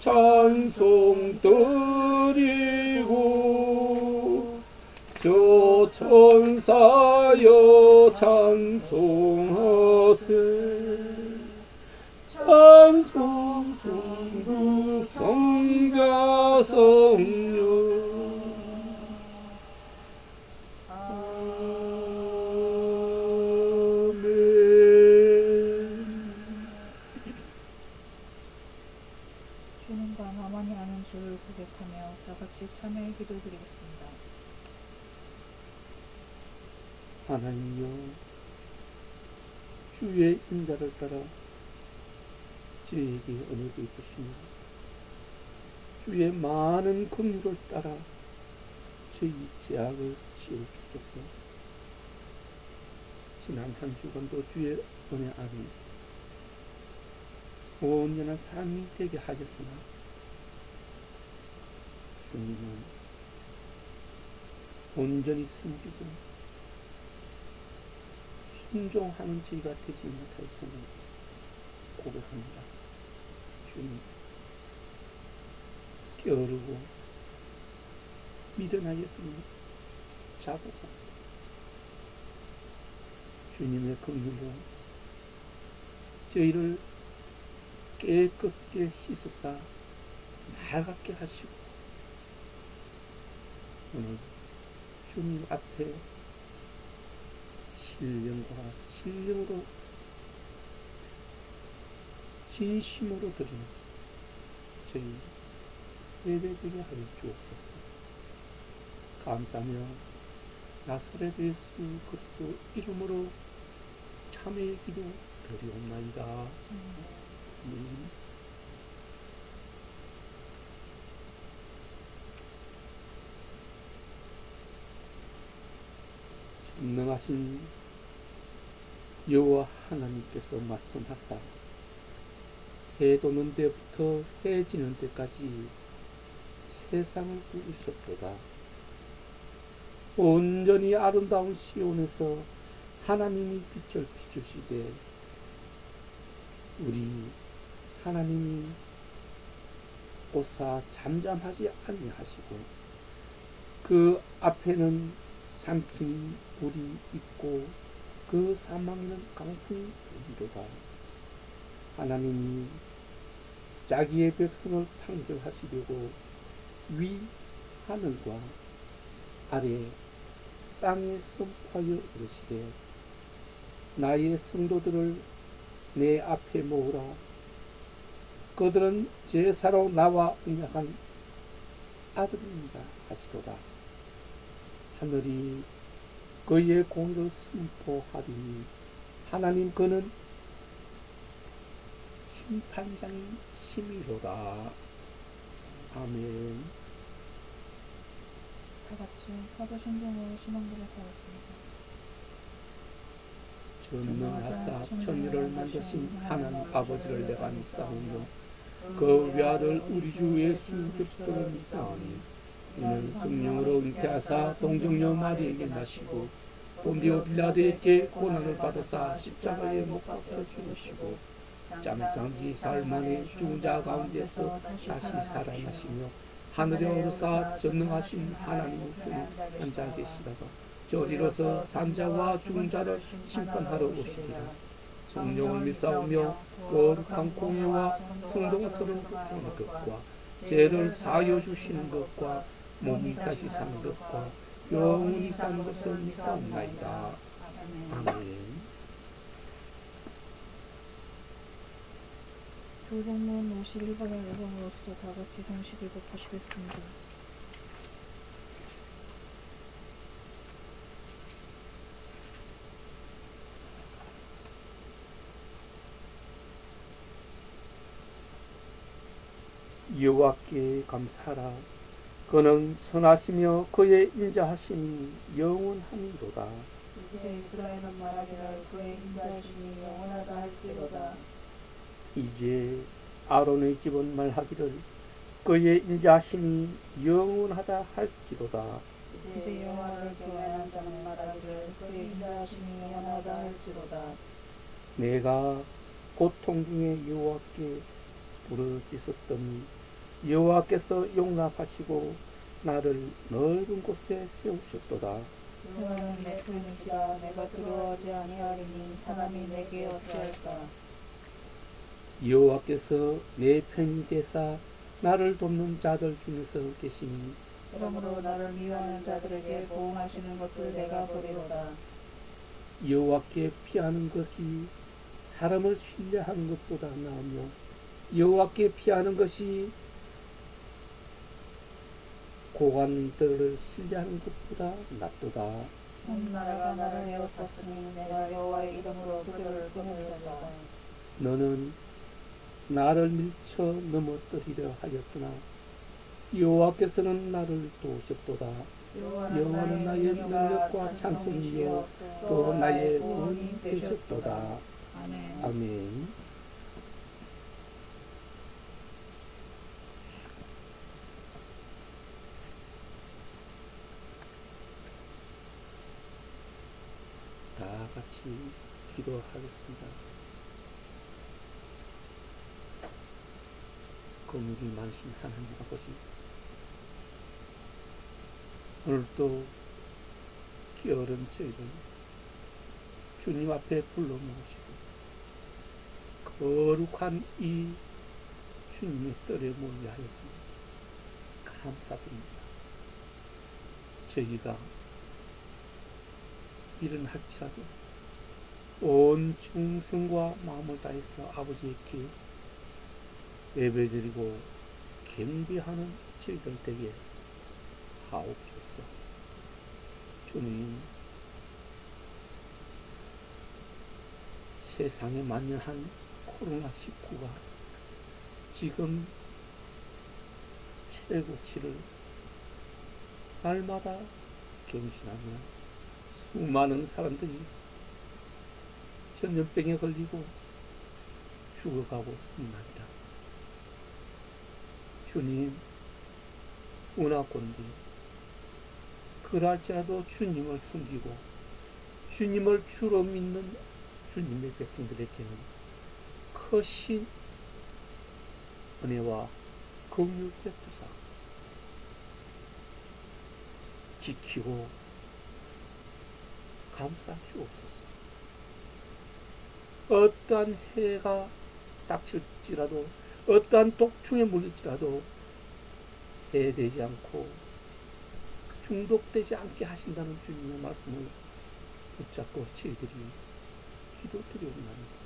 찬송 드리고 저 천사여 찬송하세. 찬송 성국 성자 성녀 주님과 나만이 아는 주를 고백하며 다같이 참여의 기도 드리겠습니다. 하나님이여, 주의 인자를 따라 저희에게 은혜를 베푸시며 주의 많은 긍휼을 따라 저희 죄악을 지어주소서. 지난 한 주간도 주의 은혜 안에 온전한 삶이 되게 하셨으나 주님은 온전히 섬기고 순종하는 저희가 되지 못하였음을 고백합니다. 주님, 게으르고 미련하였음을 자복합니다. 주님의 긍휼로 저희를 깨끗게 씻으사 맑게 하시고 오늘 주님 앞에 신령으로 진심으로 드리는 저희 예배드리게 하여 주옵소서. 감사하며 나사렛 예수 그리스도 이름으로 참회의 기도 드리옵나이다. 전능하신 여호와 하나님께서 말씀하사 해 도는 때부터 해 지는 때까지 세상을 꾸리셨도다. 온전히 아름다운 시온에서 하나님이 빛을 비추시되 우리 하나님이 오사 잠잠하지 아니하시고 그 앞에는 삼킨이 불이 있고 그 사망에는 강풍이 불이로다. 하나님이 자기의 백성을 판결하시려고 위 하늘과 아래 땅에 선포하여 이르시되 나의 성도들을 내 앞에 모으라. 그들은 제사로 나와 언약한 아들입니다 하시도다. 하늘이 그의 공의를 선포하리니 하나님 그는 심판장이시미로다. 아멘. 다같이 사도신경으로 신앙 고백하겠습니다. 전능하사 천지를 만드신 하나님 아버지를 내가 믿사오며 그 외아들 우리 주 예수 그리스도를 믿사오니 이는 성령으로 잉태하사 동정녀 마리에게 나시고 본디오 빌라도에게 고난을 받으사 십자가에 못 박혀 죽으시고 잠상지 사흘 만에 죽은 자 가운데서 다시 살아나시며 하늘에 오르사 전능하신 하나님 우편에 앉아 계시다가 저리로서 산자와 죽은 자를 심판하러 오시리라. 성령을 믿사오며 거룩한 공예와 성도가 서로 교통하는 것과 죄를 사하여 주시는 것과 몸이 다시 사는 것과 영원히 사는 것을 믿사옵나이다. 아멘. 교동문 51번의 앨범으로서 다같이 성식을 고하시겠습니다. 여호와께 감사하라. 그는 선하시며 그의 인자하심이 영원하니로다. 이제 이스라엘은 말하기를 그의 인자하심이 영원하다 할지로다. 이제 아론의 집은 말하기를 그의 인자하심이 영원하다 할지로다. 이제 여호와를 교회하는 자는 말하기를 그의 인자하심이 영원하다 할지로다. 내가 고통 중에 여호와께 부르짖었더니 여호와께서 용납하시고 나를 넓은 곳에 세우셨도다. 여호와는 내 편이시라. 내가 두려워하지 아니하리니 사람이 내게 어찌할까. 여호와께서 내 편이 되사 나를 돕는 자들 중에서 계시니 그러므로 나를 미워하는 자들에게 보응하시는 것을 내가 보리로다. 여호와께 피하는 것이 사람을 신뢰하는 것보다 나으며 여호와께 피하는 것이 고관들을 신뢰하는 것보다 낫도다. 온 나라가 나를 에워쌌으니 내가 여호와의 이름으로 그들을 끊으리로다. 너는 나를 밀쳐 넘어뜨리려 하였으나 여호와께서는 나를 도우셨도다. 여호와는 나의 능력과 찬송이요 또 나의 구원이 되셨도다. 아멘. 아멘. 다 같이 기도하겠습니다. 긍휼이 많으신 하나님 아버지, 오늘도 게으른 저희를 주님 앞에 불러 모으시고 거룩한 이 주님의 뜰에 모이게 하였습니다. 감사드립니다. 저희가 일은 할지라도 온 정성과 마음을 다해서 아버지께 예배드리고 경배하는 저희들 되게 하옵소서. 주님, 세상에 만연한 코로나19가 지금 최고치를 날마다 경신하며 수많은 사람들이 전염병에 걸리고 죽어가고 있습니다. 주님, 은하건디 그럴지라도 주님을 섬기고 주님을 주로 믿는 주님의 백성들에게는 크신 은혜와 긍휼 베푸사 지키고 감싸 주옵소서. 어떠한 해가 닥칠지라도 어떠한 독충에 물릴지라도 해되지 않고 중독되지 않게 하신다는 주님의 말씀을 붙잡고 저희들이 기도드리옵나니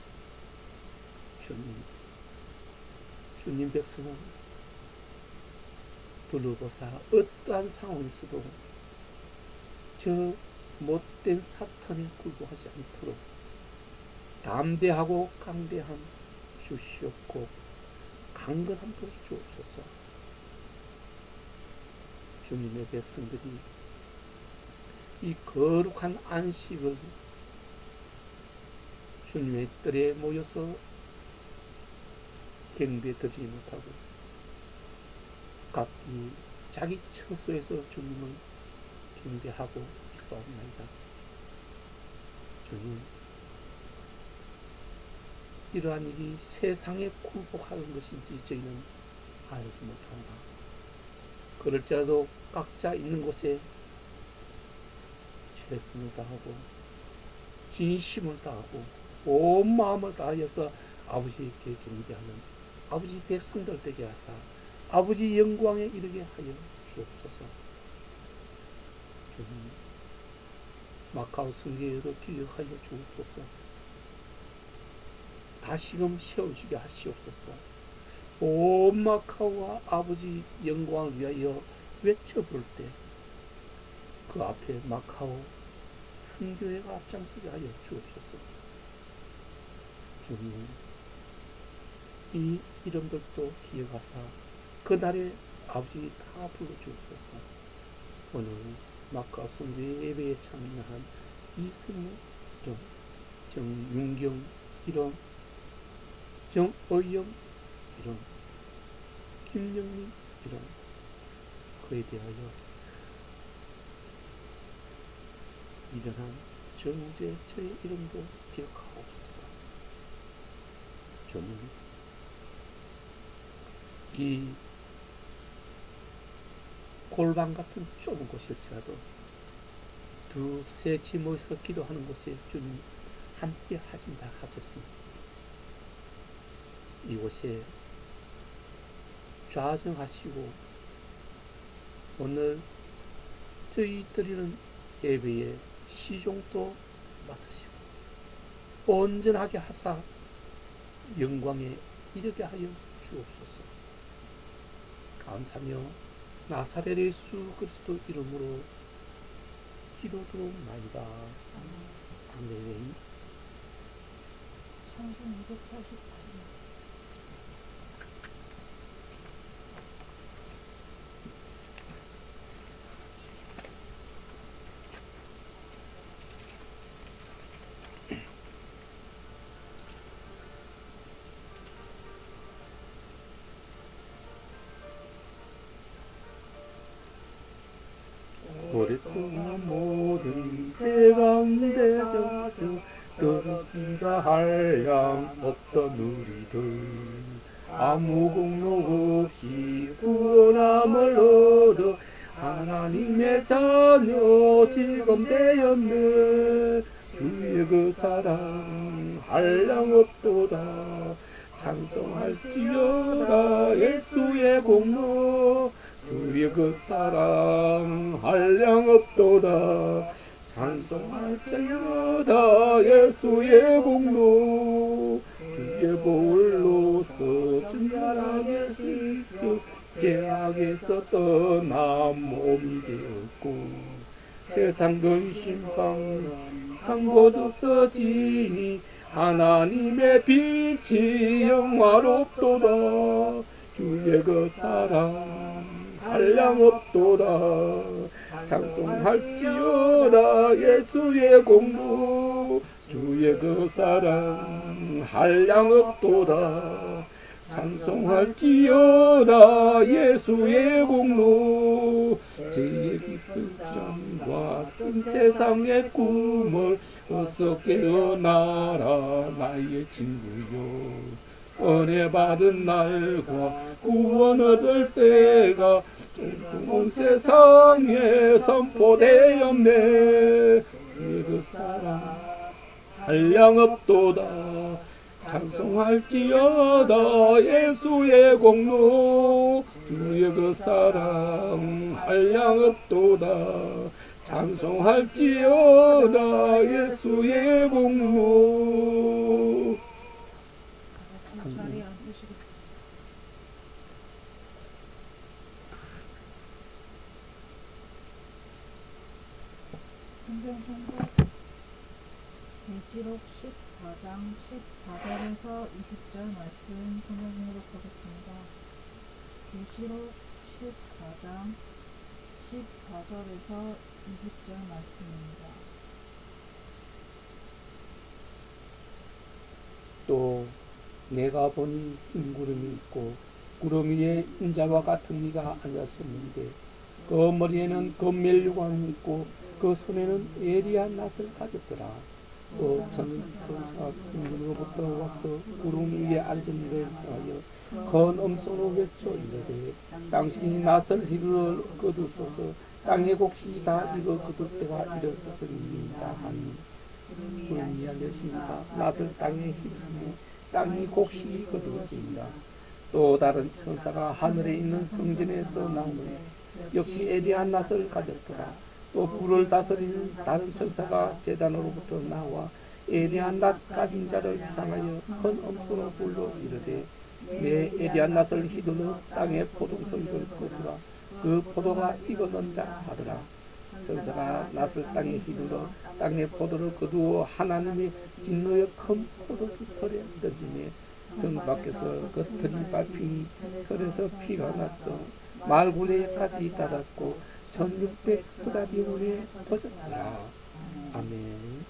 주님 백성은 둘러보사 어떠한 상황에서도 저 못된 사탄에 굴복하지 않도록 담대하고 강대한 주시옵고 강건함도 주옵소서. 주님의 백성들이 이 거룩한 안식을 주님의 뜰에 모여서 경배드리지 못하고 각기 자기 처소에서 주님을 경배하고 있사옵나이다. 주님, 이러한 일이 세상에 굴복하는 것인지 저희는 알지 못한다. 그럴지라도 각자 있는 곳에 최선을 다하고 진심을 다하고 온 마음을 다하여서 아버지께 경배하는 아버지 백성들 되게 하사 아버지 영광에 이르게 하여 주옵소서. 주님, 마카오 성교회도 기억하여 주옵소서. 다시금 세워주게 하시옵소서. 온 마카오와 아버지 영광을 위하여 외쳐볼 때 그 앞에 마카오 선교회가 앞장서게 하여 주옵소서. 주님, 이 이름들도 기억하사 그날에 아버지 다 불러주옵소서. 오늘 마카오 선교회 예배에 참여한 이승우 이름, 정윤경 이름, 정의영 이름, 김영민 이름, 그에 대하여 일어난 정우재 저의 이름도 기억하옵소서. 주님, 이 골방 같은 좁은 곳일지라도 두세 모여서 기도하는 곳에 주님 함께 하신다 하셨습니다. 이곳에 좌정하시고 오늘 저희 드리는 예배에 시종도 맡으시고 온전하게 하사 영광에 이르게 하여 주옵소서. 감사하며 나사렛 예수 그리스도 이름으로 기도드리옵나이다. 아멘. 찬송 284장. 오랫동안 모든 때 가운데 져서 더럽기가 한량 없던 우리들 아무 공로 없이 구원함을 얻어 하나님의 자녀 지금 되었네. 주의 그 사랑 한량 없도다. 찬송할지어다 예수의 공로 주의 그 사랑 한량 없도다. 찬송할지어다 예수의 공로 주의 보혈로서 증발하게 시켜 죄악에서 떠나 몸이 되었고 세상 근심방 한 곳 없어지니 하나님의 빛이 영화롭도다. 주의 그 사랑 한량 없도다. 찬송할지어다 예수의 공로 주의 그 사랑 한량 없도다. 찬송할지어다 예수의 공로 죄의 깊은 잠과 뜬 세상의 꿈을 어서 깨어나라 나의 친구여. 은혜 받은 날과 구원 얻을 때가 온 세상에 선포되었네. 그 사랑 한량 없도다. 찬송할지어다 예수의 공로 주의 그 사랑 한량 없도다. 찬송할지어다 예수의 공로. 자리에 앉으시겠습니다. 성경 선고 계시록 14장 14절에서 20절 말씀 성경 공독하겠습니다. 계시록 14장 14절에서 20절 말씀입니다. 또 내가 보니 흰 구름이 있고 구름 위에 인자와 같은 이가 앉았었는데 그 머리에는 금멜류관이 있고 그 손에는 예리한 낫을 가졌더라. 또 천사가 천군으로부터 와서 구름 위에 앉은 이를 하여 큰 음성으로 외쳐 이르되 당신이 낫을 휘둘러 거두소서. 땅의 곡식이 다 익어 거둘 때가 이르렀으리이다 하니 구름이 열렸으니까 낫을 땅에 휘두르니 땅이 곡식이 거두어집니다. 또 다른 천사가 하늘에 있는 성전에서 나오니 역시 예리한 낫을 가졌더라. 또 불을 다스리는 다른 천사가 제단으로부터 나와 예리한 낫 가진 자를 향하여 큰 음성으로 불러 이르되 내 예리한 낫을 휘둘러 땅의 포도송이를 거두라. 그 포도가 익었는다 하더라. 천사가 낫을 땅에 휘둘러 땅의 포도를 거두어 하나님의 진노의 큰 포도주털에 던지매 성 밖에서 그 털이 밟히니 털에서 피가 났어 말굴레까지 닿았고 1600스가디온에 터졌더라. 아멘.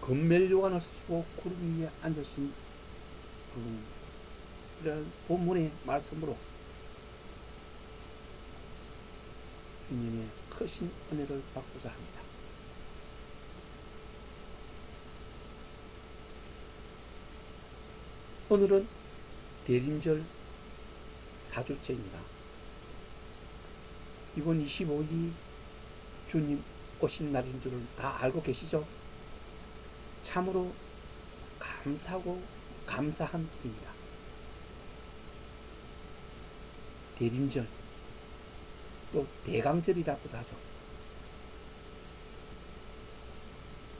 금멜요관을 쓰시고 구름 위에 앉으신 이런 본문의 말씀으로 주님의 크신 은혜를 받고자 합니다. 오늘은 대림절 4주째입니다. 이번 25일이 주님 오신 날인 줄을 다 알고 계시죠? 참으로 감사하고 감사한 일입니다. 대림절, 또 대강절이라고도 하죠.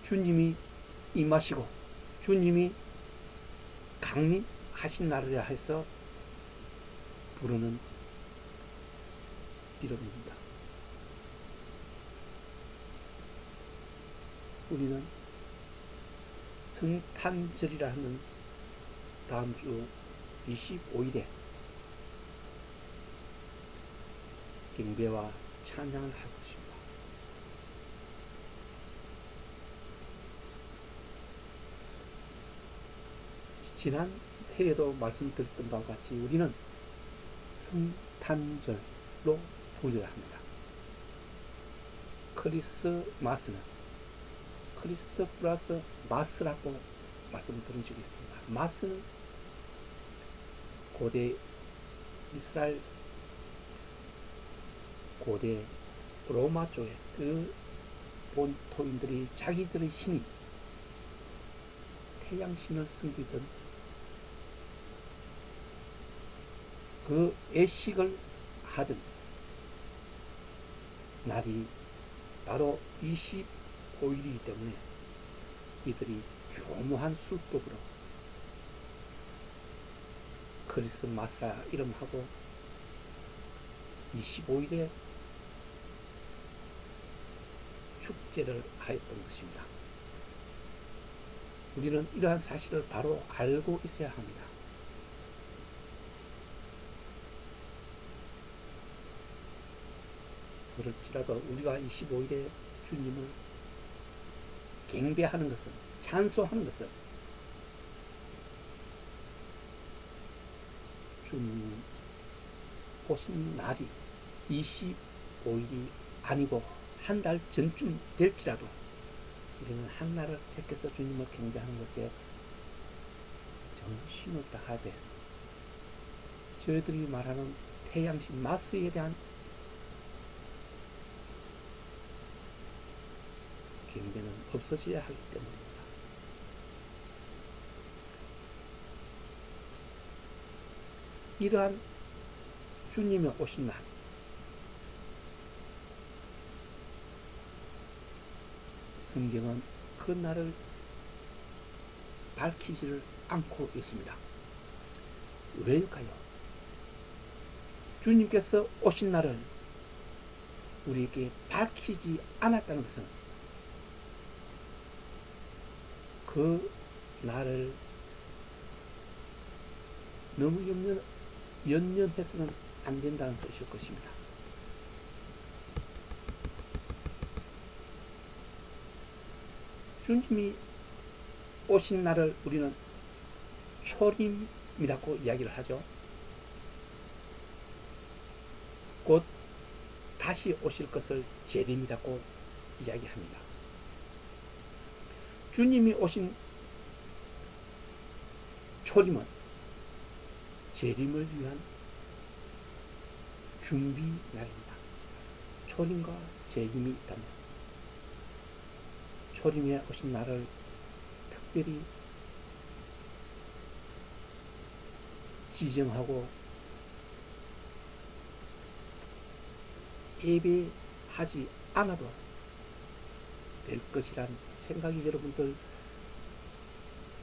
주님이 임하시고 주님이 강림하신 날이라 해서 부르는 이름입니다. 우리는 성탄절이라 하는 다음 주 25일에 경배와 찬양을 할 것입니다. 지난 회에도 말씀드렸던 바와 같이 우리는 성탄절로 분류를 합니다. 크리스마스는 크리스트 플러스 마스라고 말씀드린 적이 있습니다. 마스는 고대 이스라엘, 고대 로마 쪽에 그 본토인들이 자기들의 신이 태양신을 섬기던 그 애식을 하던 날이 바로 25일이기 때문에 이들이 교묘한 수법으로 크리스마스라 이름하고 25일에 축제를 하였던 것입니다. 우리는 이러한 사실을 바로 알고 있어야 합니다. 그럴지라도 우리가 25일에 주님을 경배하는 것은, 찬송하는 것은 주님 오신 날이 25일이 아니고 한 달 전쯤 될지라도 우리는 한 날을 택해서 주님을 경배하는 것에 정신을 다하되 저희들이 말하는 태양신 마스에 대한 경배는 없어져야 하기 때문입니다. 이러한 주님이 오신 날, 성경은 그 날을 밝히지를 않고 있습니다. 왜일까요? 주님께서 오신 날을 우리에게 밝히지 않았다는 것은 그 날을 너무 연연해서는 안 된다는 뜻일 것입니다. 주님이 오신 날을 우리는 초림이라고 이야기를 하죠. 곧 다시 오실 것을 재림이라고 이야기합니다. 주님이 오신 초림은 재림을 위한 준비 날입니다. 초림과 재림이 있다면 초림에 오신 날을 특별히 지정하고 예배하지 않아도 될 것이란 생각이 여러분들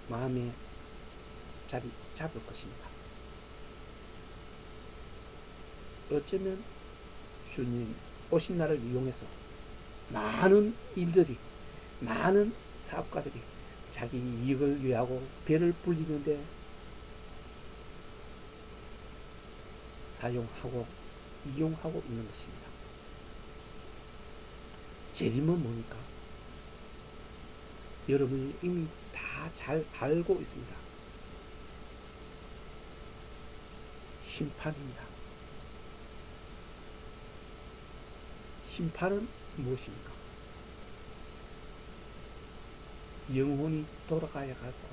마음에 자리 잡을 것입니다. 어쩌면 주님 오신 날을 이용해서 많은 일들이, 많은 사업가들이 자기 이익을 위하고 배를 불리는데 사용하고 이용하고 있는 것입니다. 재림은 뭡니까? 여러분이 이미 다 잘 알고 있습니다. 심판입니다. 심판은 무엇입니까? 영혼이 돌아가야 할 곳.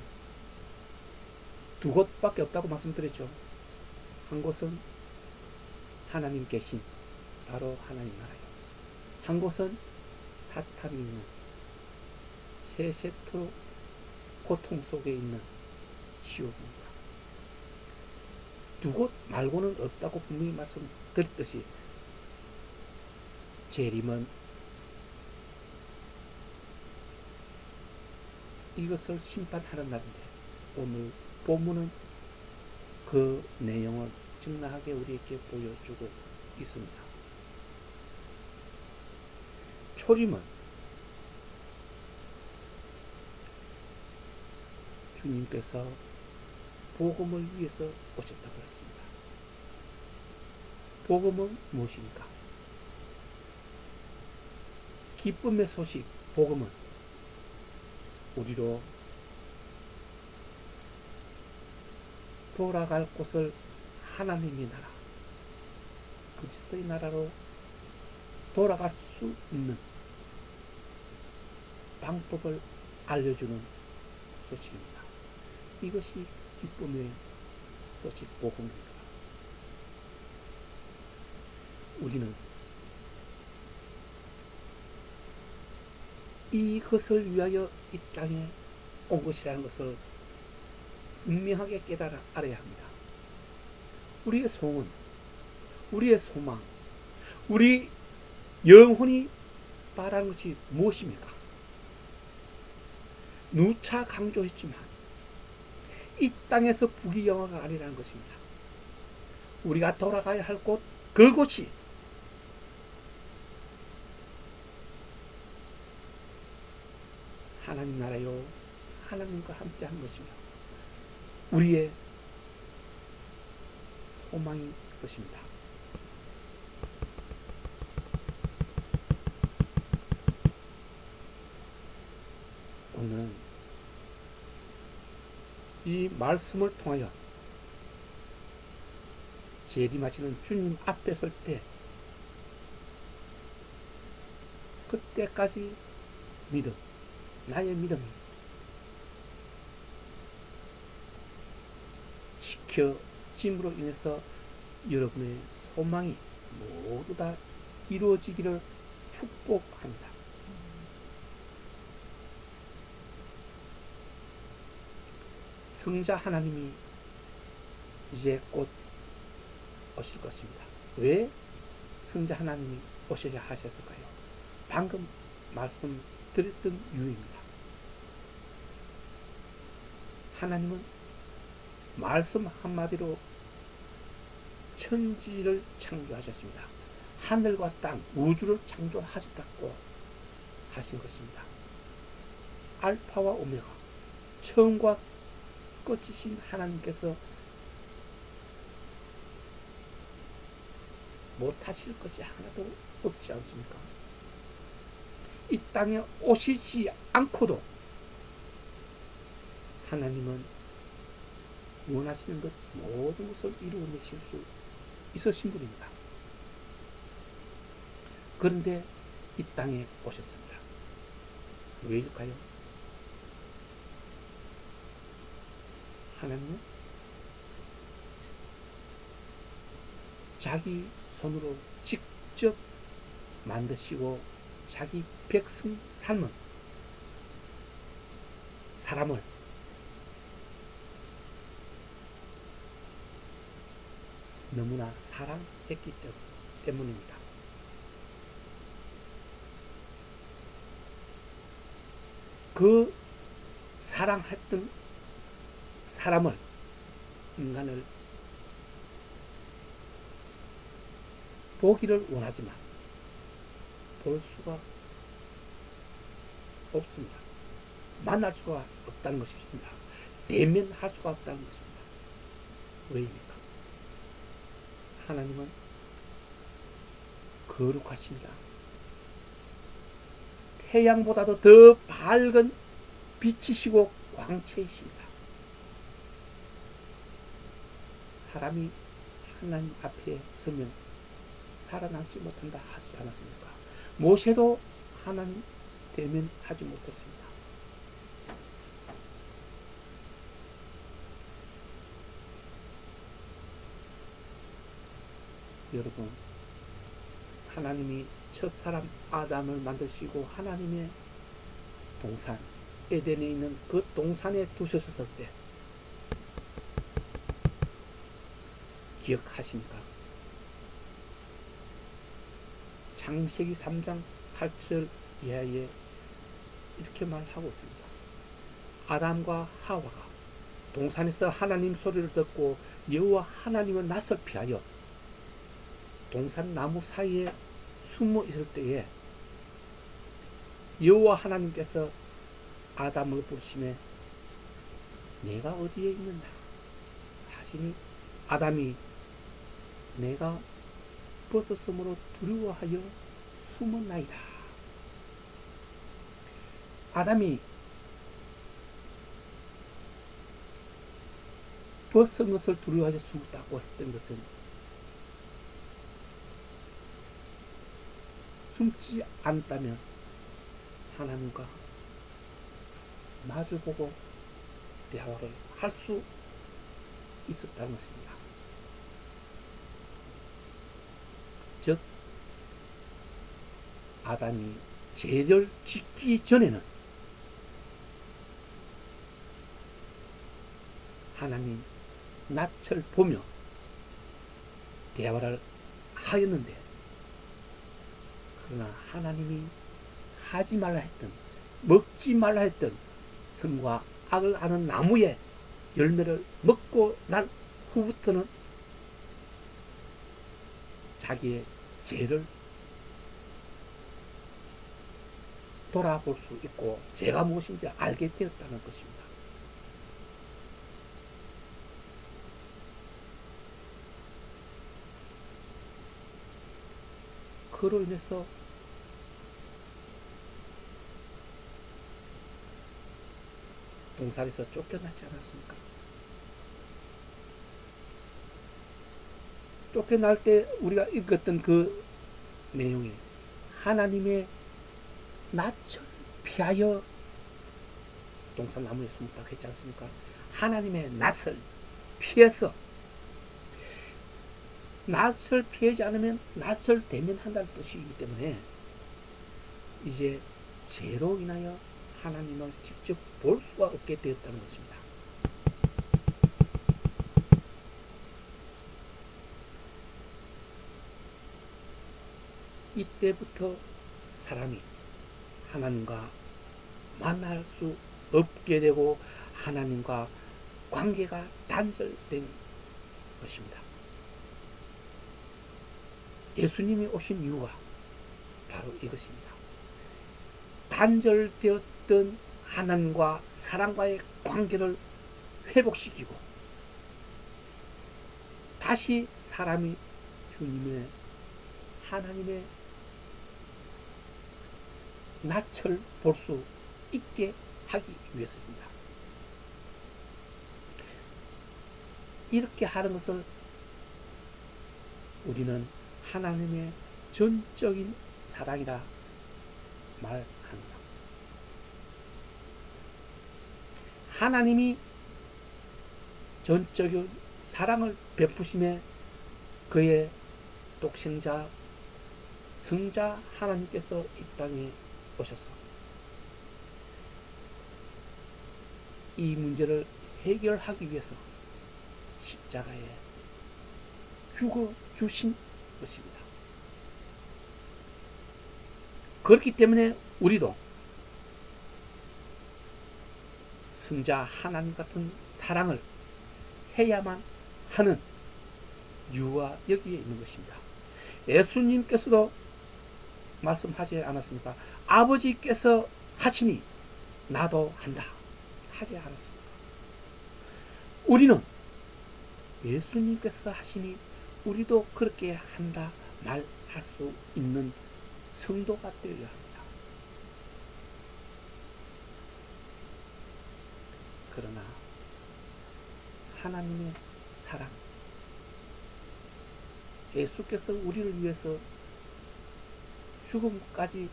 두 곳밖에 없다고 말씀드렸죠. 한 곳은 하나님 계신 바로 하나님 나라요. 한 곳은 사탄이 있는 세세토록 고통 속에 있는 지옥입니다. 두 곳 말고는 없다고 분명히 말씀드렸듯이 재림은 이것을 심판하는 날인데 오늘 본문은 그 내용을 적나하게 우리에게 보여주고 있습니다. 초림은 주님께서 복음을 위해서 오셨다고 했습니다. 복음은 무엇입니까? 기쁨의 소식, 복음은 우리로 돌아갈 곳을 하나님의 나라, 그리스도의 나라로 돌아갈 수 있는 방법을 알려주는 소식입니다. 이것이 기쁨의 소식, 복음입니다. 우리는 이것을 위하여 이 땅에 온 것이라는 것을 분명하게 깨달아 알아야 합니다. 우리의 소원, 우리의 소망, 우리 영혼이 바라는 것이 무엇입니까? 누차 강조했지만 이 땅에서 부귀영화가 아니라는 것입니다. 우리가 돌아가야 할 곳, 그곳이 하나님 나라요, 하나님과 함께 한 것이며 우리의 소망인 것입니다. 오늘 이 말씀을 통하여 재림하시는 주님 앞에 설 때 그때까지 믿음, 나의 믿음이 지켜짐으로 인해서 여러분의 소망이 모두 다 이루어지기를 축복합니다. 성자 하나님이 이제 곧 오실 것입니다. 왜 성자 하나님이 오셔야 하셨을까요? 방금 말씀드렸던 이유입니다. 하나님은 말씀 한마디로 천지를 창조하셨습니다. 하늘과 땅, 우주를 창조하셨다고 하신 것입니다. 알파와 오메가, 처음과 끝이신 하나님께서 못하실 것이 하나도 없지 않습니까? 이 땅에 오시지 않고도 하나님은 원하시는 것 모든 것을 이루어내실 수 있으신 분입니다. 그런데 이 땅에 오셨습니다. 왜일까요? 하나님은 자기 손으로 직접 만드시고 자기 백성 삶은 사람을 너무나 사랑했기 때문입니다. 그 사랑했던 사람을, 인간을 보기를 원하지만 볼 수가 없습니다. 만날 수가 없다는 것입니다. 대면할 수가 없다는 것입니다. 왜입니까? 하나님은 거룩하십니다. 태양보다도 더 밝은 빛이시고 광채이십니다. 사람이 하나님 앞에 서면 살아남지 못한다 하시지 않았습니까? 모세도 하나님 대면하지 못했습니다. 여러분, 하나님이 첫사람 아담을 만드시고 하나님의 동산 에덴에 있는 그 동산에 두셨을 때 기억하십니까? 창세기 3장 8절 이하에 이렇게 말하고 있습니다. 아담과 하와가 동산에서 하나님 소리를 듣고 여호와 하나님의 낯을 피하여 동산 나무 사이에 숨어 있을 때에 여호와 하나님께서 아담을 부르시매 내가 어디에 있는가 하시니 아담이 내가 벗었으므로 두려워하여 숨었나이다. 아담이 벗은 것을 두려워하여 숨었다고 했던 것은 숨지 않다면 하나님과 마주보고 대화를 할 수 있었다는 것입니다. 즉 아담이 죄를 짓기 전에는 하나님 낯을 보며 대화를 하였는데, 그러나 하나님이 하지 말라 했던, 먹지 말라 했던 선과 악을 아는 나무의 열매를 먹고 난 후부터는 자기의 죄를 돌아볼 수 있고 죄가 무엇인지 알게 되었다는 것입니다. 그로 인해서 동산에서 쫓겨나지 않았습니까? 쫓겨날 때 우리가 읽었던 그 내용에 하나님의 낯을 피하여 동산 나무에 숨었다고 했지 않습니까? 하나님의 낯을 피해서, 낯을 피하지 않으면 낯을 대면한다는 뜻이기 때문에 이제 죄로 인하여 하나님을 직접 볼 수가 없게 되었다는 것입니다. 이때부터 사람이 하나님과 만날 수 없게 되고 하나님과 관계가 단절된 것입니다. 예수님이 오신 이유가 바로 이것입니다. 단절되었던 하나님과 사람과의 관계를 회복시키고 다시 사람이 주님의 하나님의 낯을 볼 수 있게 하기 위해서입니다. 이렇게 하는 것을 우리는 하나님의 전적인 사랑이라 말합니다. 하나님이 전적인 사랑을 베푸심에 그의 독생자 성자 하나님께서 이 땅에 오셔서 이 문제를 해결하기 위해서 십자가에 죽어 주신 것입니다. 그렇기 때문에 우리도 성자 하나님 같은 사랑을 해야만 하는 이유가 여기에 있는 것입니다. 예수님께서도 말씀하지 않았습니까? 아버지께서 하시니 나도 한다 하지 않았습니까? 우리는 예수님께서 하시니 우리도 그렇게 한다 말할 수 있는 성도가 되어야 합니다. 그러나 하나님의 사랑, 예수께서 우리를 위해서 죽음까지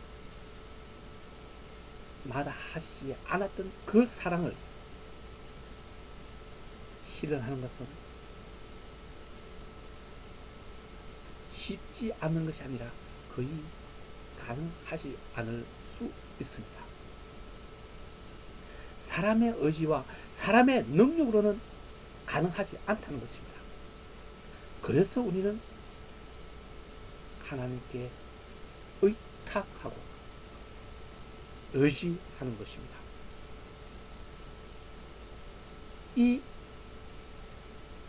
마다하시지 않았던 그 사랑을 실현하는 것은 쉽지 않은 것이 아니라 거의 가능하지 않을 수 있습니다. 사람의 의지와 사람의 능력으로는 가능하지 않다는 것입니다. 그래서 우리는 하나님께 의탁하고 의지하는 것입니다. 이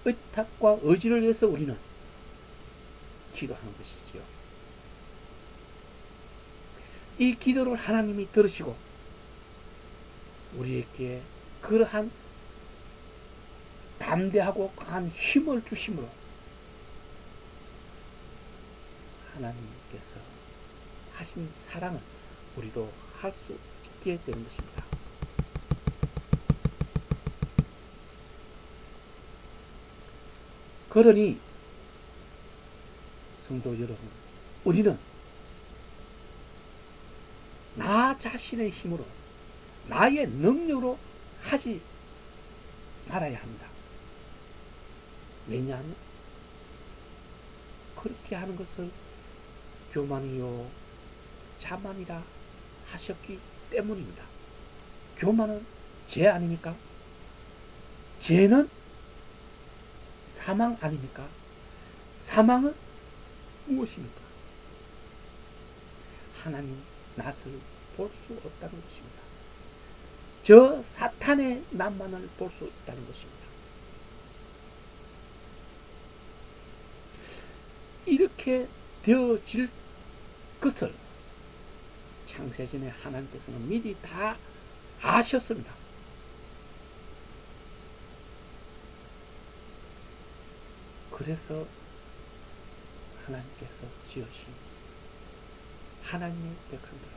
의탁과 의지를 위해서 우리는 기도하는 것이지요. 이 기도를 하나님이 들으시고 우리에게 그러한 담대하고 강한 힘을 주심으로 하나님께서 하신 사랑을 우리도 할 수 있게 되는 것입니다. 그러니 성도 여러분, 우리는 나 자신의 힘으로 나의 능력으로 하지 말아야 합니다. 왜냐하면 그렇게 하는 것을 교만이요 자만이라 하셨기 때문입니다. 교만은 죄 아닙니까? 죄는 사망 아닙니까? 사망은 무엇입니까? 하나님 낯을 볼 수 없다는 것입니다. 저 사탄의 낯만을 볼 수 있다는 것입니다. 이렇게 되어질 것을 창세전에 하나님께서는 미리 다 아셨습니다. 그래서 하나님께서 지으신 하나님의 백성들을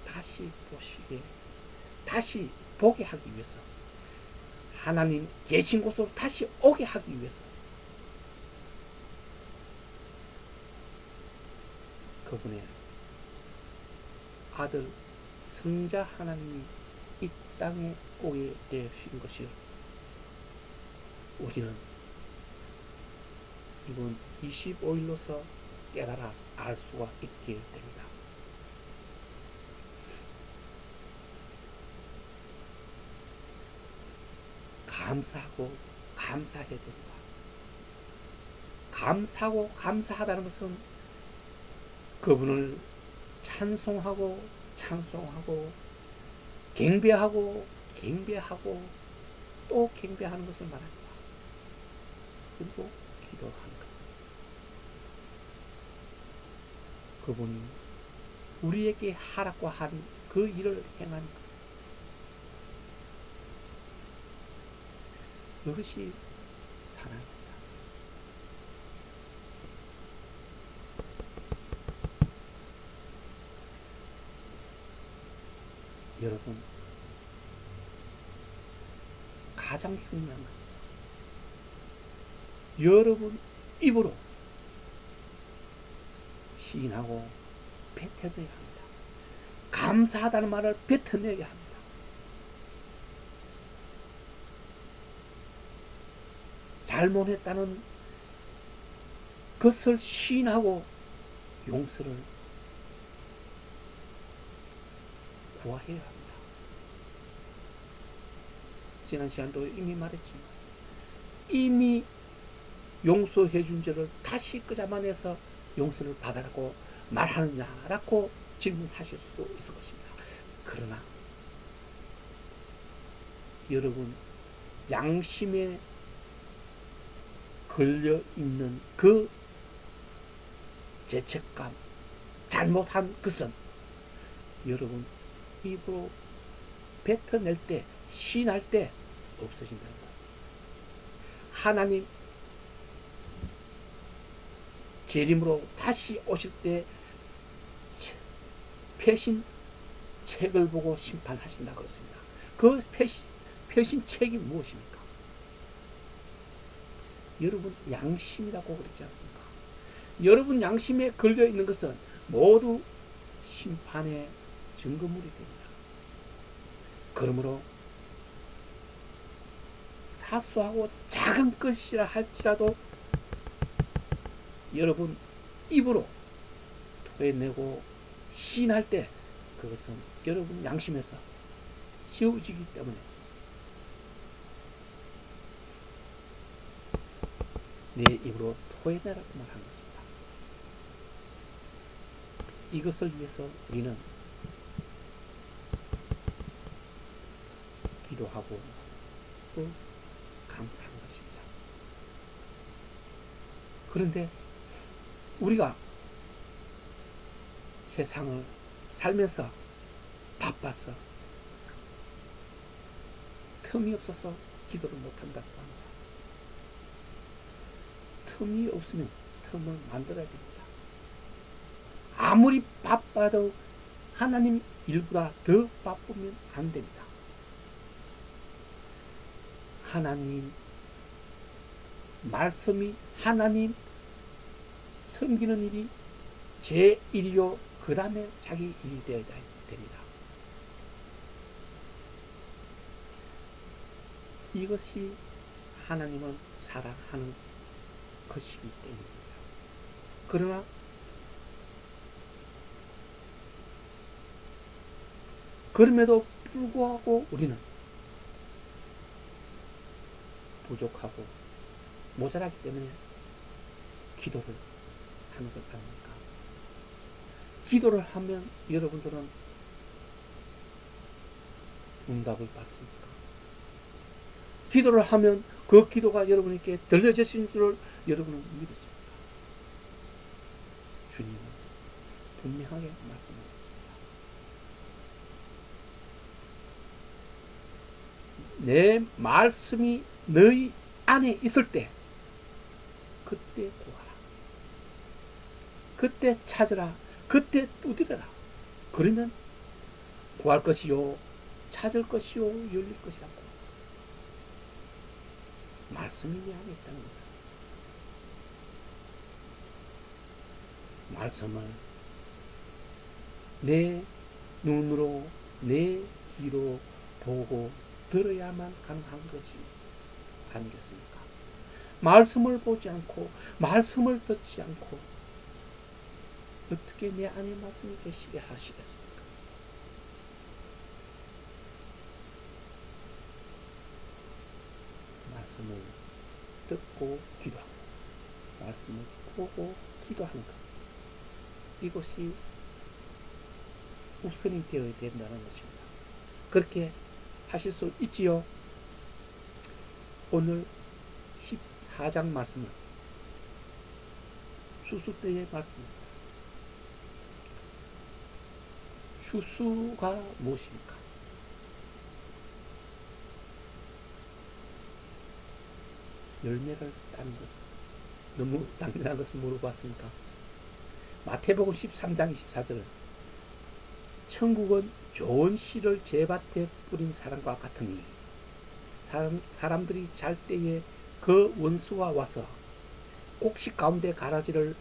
다시 보시게, 다시 보게 하기 위해서, 하나님 계신 곳으로 다시 오게 하기 위해서 그분의 아들 성자 하나님이 이 땅에 오게 되신 것이 우리는 이번 25일로서 깨달아 알 수가 있게 됩니다. 감사하고 감사해야 됩니다. 감사하고 감사하다는 것은 그분을 찬송하고 찬송하고 경배하고 경배하고 또 경배하는 것을 말합니다. 그리고 기도하는 것. 그분이 우리에게 하라고 한 그 일을 행하는 것. 그것이 사랑입니다. 여러분, 가장 중요한 것은 여러분 입으로 시인하고 뱉어내야 합니다. 감사하다는 말을 뱉어내야 합니다. 잘못했다는 것을 시인하고 용서를 구해야 합니다. 지난 시간도 이미 말했지만 이미 용서해 준 죄를 다시 끄잡아내서 용서를 받아라고 말하느냐라고 질문하실 수도 있을 것입니다. 그러나 여러분 양심에 걸려있는 그 죄책감, 잘못한 것은 여러분 입으로 뱉어낼 때, 시인할 때 없어진다는 거예요. 하나님 재림으로 다시 오실 때 표신책을 보고 심판하신다 그렇습니다. 그 표신책이 무엇입니까? 여러분 양심이라고 그랬지 않습니까? 여러분 양심에 걸려 있는 것은 모두 심판의 증거물이 됩니다. 그러므로 사소하고 작은 것이라 할지라도 여러분 입으로 토해내고 시인할 때 그것은 여러분 양심에서 지워지기 때문에 내 입으로 토해내라고 말하는 것입니다. 이것을 위해서 우리는 기도하고 또 감사하는 것입니다. 그런데 우리가 세상을 살면서 바빠서 틈이 없어서 기도를 못한다고 합니다. 틈이 없으면 틈을 만들어야 됩니다. 아무리 바빠도 하나님 일보다 더 바쁘면 안 됩니다. 하나님 말씀이 하나님 섬기는 일이 제 일이요 그 다음에 자기 일이 되어야 됩니다. 이것이 하나님을 사랑하는 것이기 때문입니다. 그러나 그럼에도 불구하고 우리는 부족하고 모자라기 때문에 기도를 하는 것 아닙니까? 기도를 하면 여러분들은 응답을 받습니까? 기도를 하면 그 기도가 여러분에게 들려지신 줄 여러분은 믿으십니까? 주님은 분명하게 말씀하셨습니다. 내 말씀이 너희 안에 있을 때 그때 구하라. 그때 찾으라. 그때 두드려라. 그러면 구할 것이요 찾을 것이요 열릴 것이라고. 말씀이 내 안에 있다는 것은 말씀을 내 눈으로 내 귀로 보고 들어야만 가능한 것이 아니겠습니까? 말씀을 보지 않고 말씀을 듣지 않고 어떻게 내 안에 말씀이 계시게 하시겠습니까? 말씀을 듣고 기도하고 말씀을 보고 기도하는 것, 이것이 우선이 되어야 된다는 것입니다. 그렇게 하실 수 있지요. 오늘 14장 말씀은 추수 때의 말씀입니다. 추수가 무엇입니까? 열매를 따는 것. 너무 당연한 것을 물어봤습니까? 마태복음 13장 24절은 천국은 좋은 씨를 제밭에 뿌린 사람과 같으니 사람들이 잘 때에 그 원수가 와서 곡식 가운데 가라지를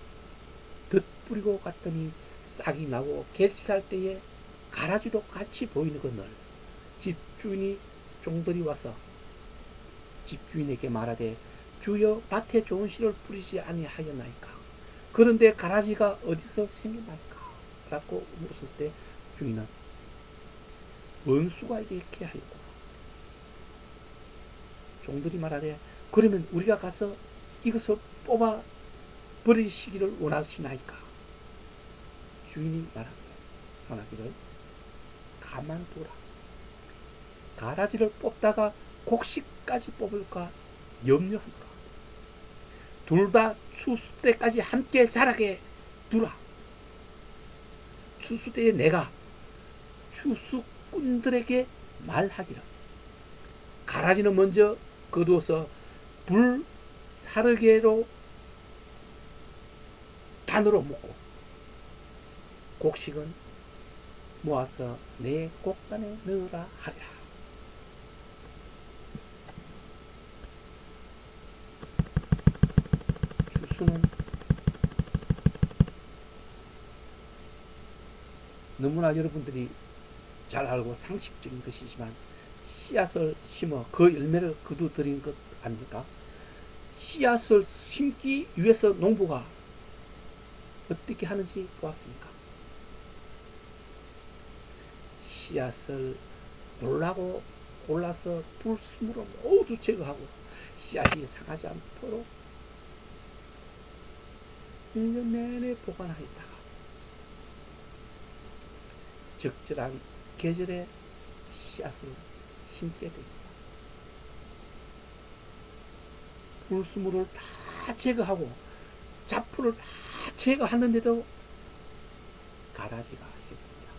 덧뿌리고 갔더니 싹이 나고 결실할 때에 가라지도 같이 보이는거늘 집주인이 종들이 와서 집주인에게 말하되 주여 밭에 좋은 씨를 뿌리지 아니하였나이까? 그런데 가라지가 어디서 생겨나이까? 라고 물었을 때 주인은 원수가 이렇게 하였구나. 종들이 말하되 그러면 우리가 가서 이것을 뽑아 버리시기를 원하시나이까? 주인이 말하기를 가만두라. 가라지를 뽑다가 곡식까지 뽑을까 염려하노라. 둘 다 추수 때까지 함께 자라게 두라. 추수 때에 내가 추수꾼들에게 말하기를 가라지는 먼저 거두어서 불 사르게로 단으로 묶고 곡식은 모아서 내 곡간에 넣으라 하리라. 예수는 너무나 여러분들이 잘 알고 상식적인 것이지만 씨앗을 심어 그 열매를 거두드린 것 아닙니까? 씨앗을 심기 위해서 농부가 어떻게 하는지 보았습니까? 씨앗을 골라서 불순으로 모두 제거하고 씨앗이 상하지 않도록 1년 내내 보관하였다가 적절한 계절에 씨앗을 심게 됩니다. 불순물을 다 제거하고 잡풀을 다 제거하는데도 가라지가 생깁니다.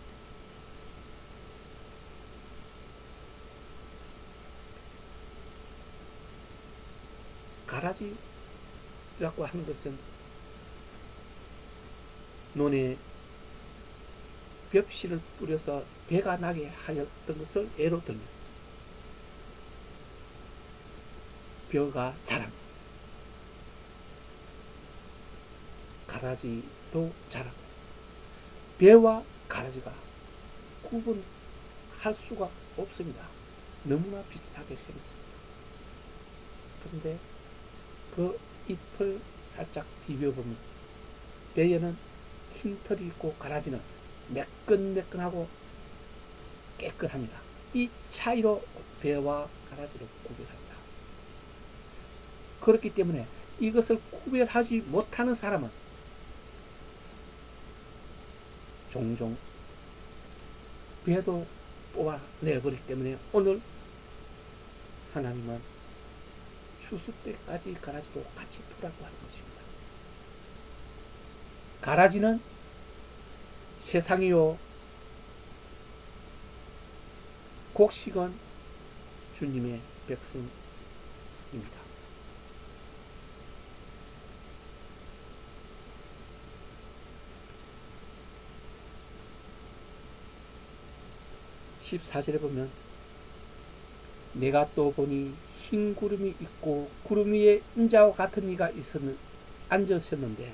가라지라고 하는 것은 논에 벽실을 뿌려서 배가 나게 하였던 것을 예로 들면 벼가 자랍니다. 가라지도 자라고 배와 가라지가 구분할 수가 없습니다. 너무나 비슷하게 생겼습니다. 그런데 그 잎을 살짝 디벼보면 배에는 흰 털이 있고 가라지는 매끈매끈하고 깨끗합니다. 이 차이로 배와 가라지를 구별합니다. 그렇기 때문에 이것을 구별하지 못하는 사람은 종종 배도 뽑아내버리기 때문에 오늘 하나님은 추수 때까지 가라지도 같이 두라고 하는 것입니다. 가라지는 세상이요, 곡식은 주님의 백성입니다. (14절에) 보면 내가 또 보니 흰 구름이 있고 구름 위에 인자와 같은 이가 앉으셨는데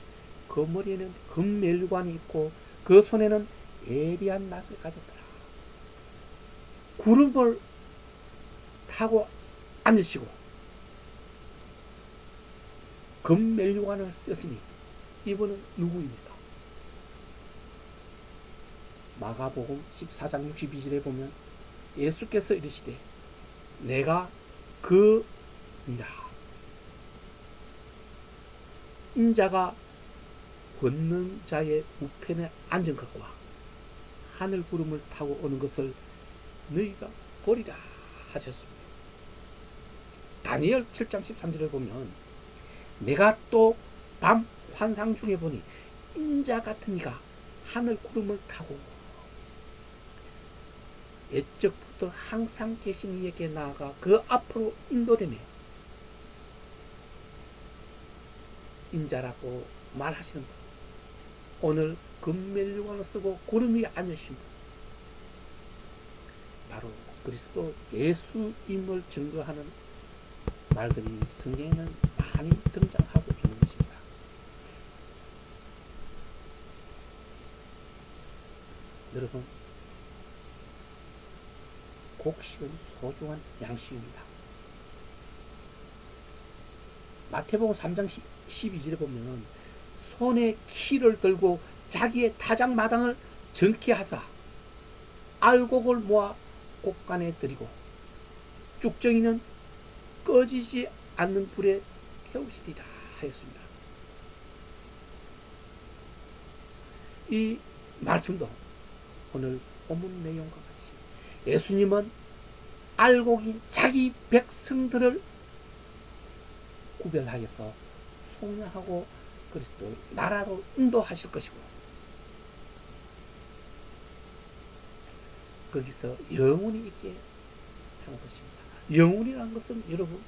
그 머리에는 금멜관이 있고 그 손에는 예리한 낫을 가졌더라. 구름을 타고 앉으시고 금멜관을 썼으니 이분은 누구입니까? 마가복음 14장 62절에 보면 예수께서 이르시되 내가 그니라. 인자가 권능 자의 우편에 앉은 것과 하늘 구름을 타고 오는 것을 너희가 보리라 하셨습니다. 다니엘 7장 13절을 보면 내가 또 밤 환상 중에 보니 인자 같은 이가 하늘 구름을 타고 옛적부터 항상 계신 이에게 나아가 그 앞으로 인도되며 인자라고 말하시는 분, 오늘 금멜관을 쓰고 구름 위에 앉으신 분, 바로 그리스도 예수임을 증거하는 말들이 성경에는 많이 등장하고 있는 것입니다. 여러분, 곡식은 소중한 양식입니다. 마태복음 3장 12절에 보면 손에 키를 들고 자기의 타작마당을 정케 하사 알곡을 모아 곡간에 들이고 쭉정이는 꺼지지 않는 불에 태우시리라 하였습니다. 이 말씀도 오늘 본문 내용과 같이 예수님은 알곡인 자기 백성들을 구별하여서 속량하고 그리스도 나라로 인도하실 것이고 거기서 영혼이 있게 하는 것입니다. 영혼이라는 것은 여러분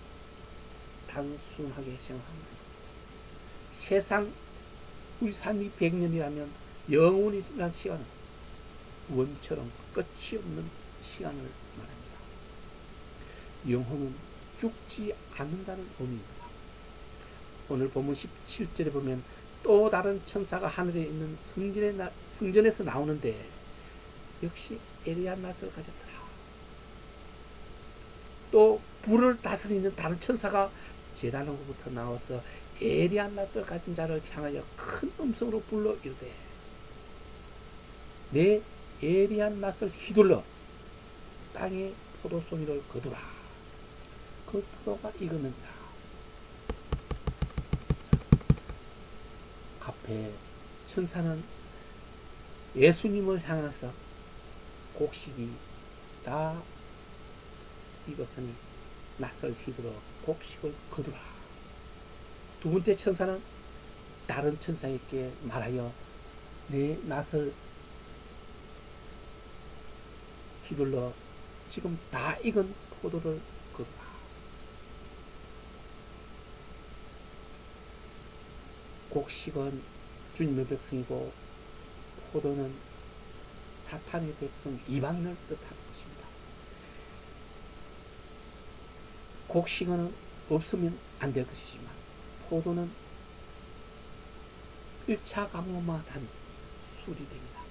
단순하게 생각합니다. 세상 우리 삶이 100년이라면 영혼이라는 시간은 원처럼 끝이 없는 시간을 말합니다. 영혼은 죽지 않는다는 의미입니다. 오늘 본문 17절에 보면 또 다른 천사가 하늘에 있는 성전에서 나오는데 역시 에리한 낯을 가졌더라. 또 불을 다스리는 다른 천사가 제단으로부터 나와서 에리한 낯을 가진 자를 향하여 큰 음성으로 불러 이르되 내 에리한 낯을 휘둘러 땅에 포도송이를 거두라. 그 포도가 익었느니라. 앞에 천사는 예수님을 향해서 곡식이 다 익었으니 낯을 휘둘러 곡식을 거두라. 두 번째 천사는 다른 천사에게 말하여 내 낯을 휘둘러 지금 다 익은 포도를 거두라. 곡식은 주님의 백성이고 포도는 사탄의 백성 이방인을 뜻하는 것입니다. 곡식은 없으면 안 될 것이지만 포도는 1차 가뭄만 한 술이 됩니다.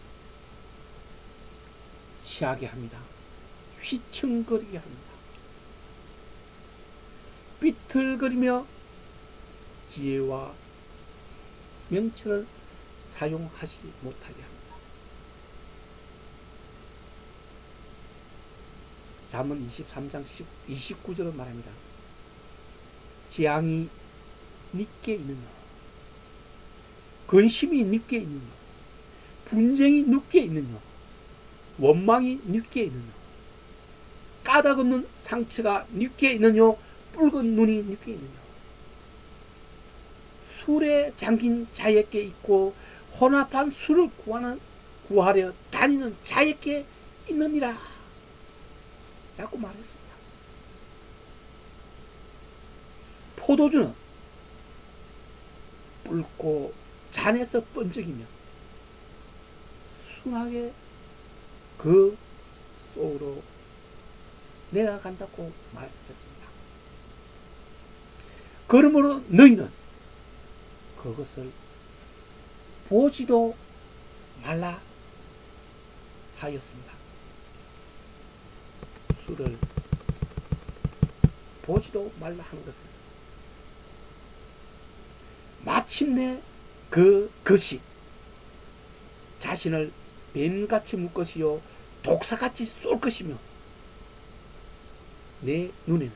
취하게 합니다. 휘청거리게 합니다. 삐틀거리며 지혜와 명철을 사용하지 못하게 합니다. 잠언 23장 29절은 말합니다. 재앙이 늦게 있느냐, 근심이 늦게 있느냐, 분쟁이 늦게 있느냐, 원망이 늦게 있느냐, 까닭없는 상처가 늦게 있느냐, 붉은 눈이 늦게 있느냐. 술에 잠긴 자에게 있고 혼합한 술을 구하려 다니는 자에게 있느니라 라고 말했습니다. 포도주는 붉고 잔에서 번쩍이며 순하게 그 속으로 내려간다고 말했습니다. 그러므로 너희는 그것을 보지도 말라 하였습니다. 술을 보지도 말라 하는 것은 마침내 그것이 자신을 뱀같이 물 것이요 독사같이 쏠 것이며 내 눈에는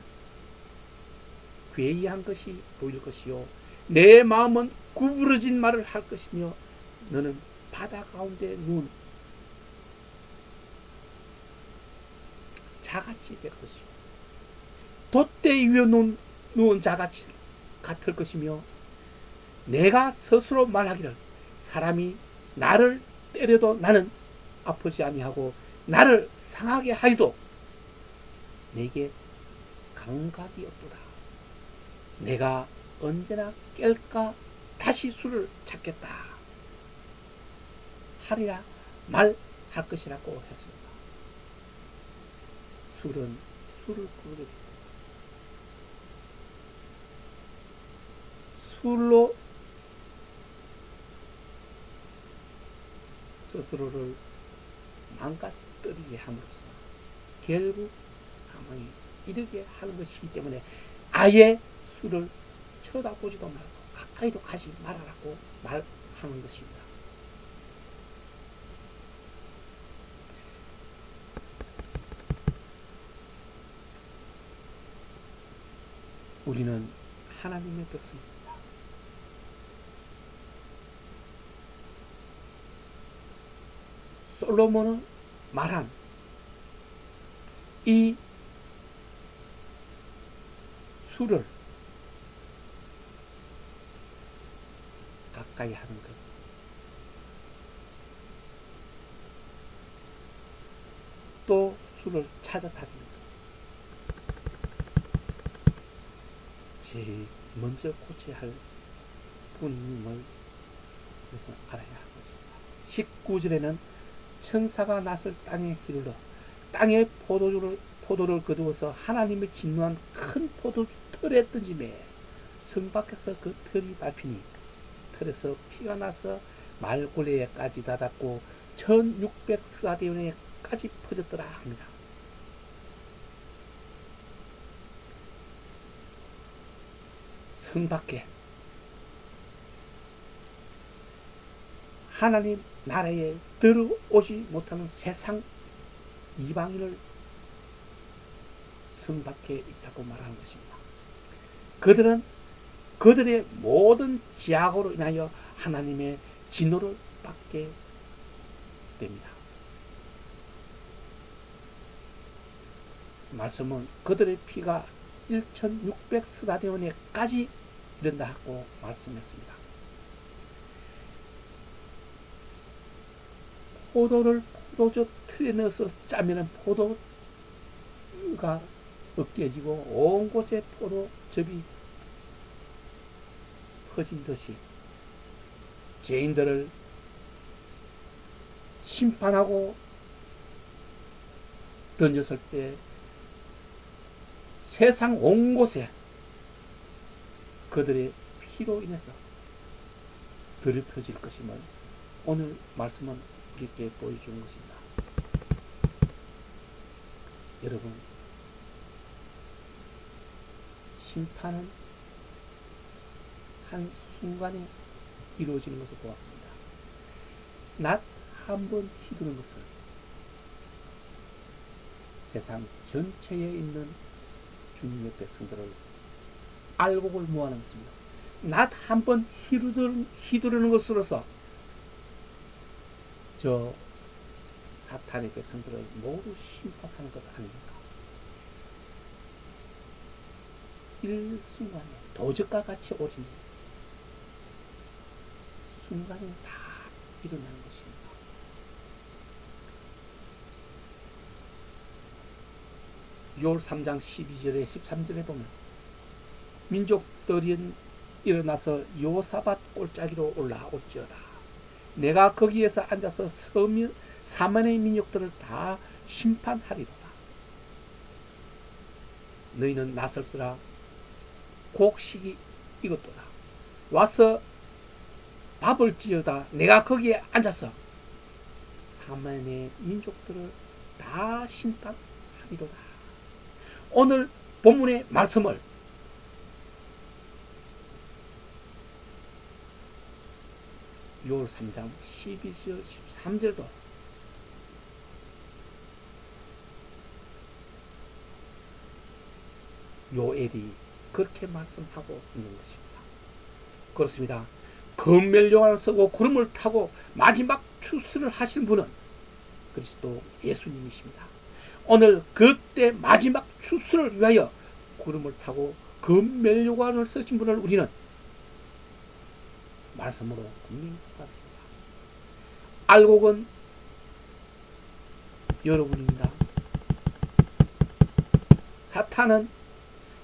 괴이한 것이 보일 것이요 내 마음은 구부러진 말을 할 것이며 너는 바다 가운데 누운 자같이 될 것이요 돛대 위에 누운 자같이 같을 것이며 내가 스스로 말하기를 사람이 나를 때려도 나는 아프지 아니하고 나를 상하게 하여도 내게 감각이 없도다. 내가 언제나 깰까 다시 술을 찾겠다 하리라 말할 것이라고 했습니다. 술은 술을 부르게 술로 스스로를 망가뜨리게 함으로써 결국 사망에 이르게 하는 것이기 때문에 아예 술을 쳐다보지도 말고 가까이도 가지 말아라고 말하는 것입니다. 우리는 하나님의 백성입니다. 솔로몬은 말한 이 술을 가까이 하는 것, 또 술을 찾아다니는 것, 제일 먼저 고쳐야 할 분임을 알아야 할 것입니다. 19절에는 천사가 낯을 땅에 휘둘러 땅에 포도를 거두어서 하나님의 진노한 큰 포도 틀에 던지매 성 밖에서 그 털이 밟히니 털에서 피가 나서 말고래에까지 닿았고 1600스타디온에까지 퍼졌더라 합니다. 성 밖에 하나님 나라에 들어오지 못하는 세상 이방인을 성 밖에 있다고 말하는 것입니다. 그들은 그들의 모든 죄악으로 인하여 하나님의 진노를 받게 됩니다. 말씀은 그들의 피가 1600스타디온에까지 이른다고 말씀했습니다. 포도를 포도주 틀에 넣어서 짜면 포도가 으깨지고 온 곳에 포도즙이 퍼진 듯이 죄인들을 심판하고 던졌을 때 세상 온 곳에 그들의 피로 인해서 더럽혀질 것임을 오늘 말씀은 우리에게 보여주는 것입니다. 여러분, 심판은 한순간에 이루어지는 것을 보았습니다. 낫 한 번 휘두른 것은 세상 전체에 있는 주님의 백성들을 알곡을 모아는 것입니다. 낫 한 번 휘두르는 것으로서 저 사탄의 백성들을 모두 심판하는 것 아닙니까? 일순간에 도적과 같이 오진 순간에 다 일어나는 것입니다. 요엘 3장 12절에 13절에 보면 민족들이 일어나서 요사밧 골짜기로 올라올지어다. 내가 거기에서 앉아서 사만의 민족들을 다 심판하리로다. 너희는 나설수라 곡식이 익었도다. 와서 밥을 지어다. 내가 거기에 앉아서 사만의 민족들을 다 심판하리로다. 오늘 본문의 말씀을 요엘 3장 12절 13절도 요엘이 그렇게 말씀하고 있는 것입니다. 그렇습니다. 금멸요관을 쓰고 구름을 타고 마지막 추수를 하신 분은 그리스도 예수님이십니다. 오늘 그때 마지막 추수를 위하여 구름을 타고 금멸요관을 쓰신 분을 우리는 말씀으로 분명히 봤습니다. 알곡은 여러분입니다.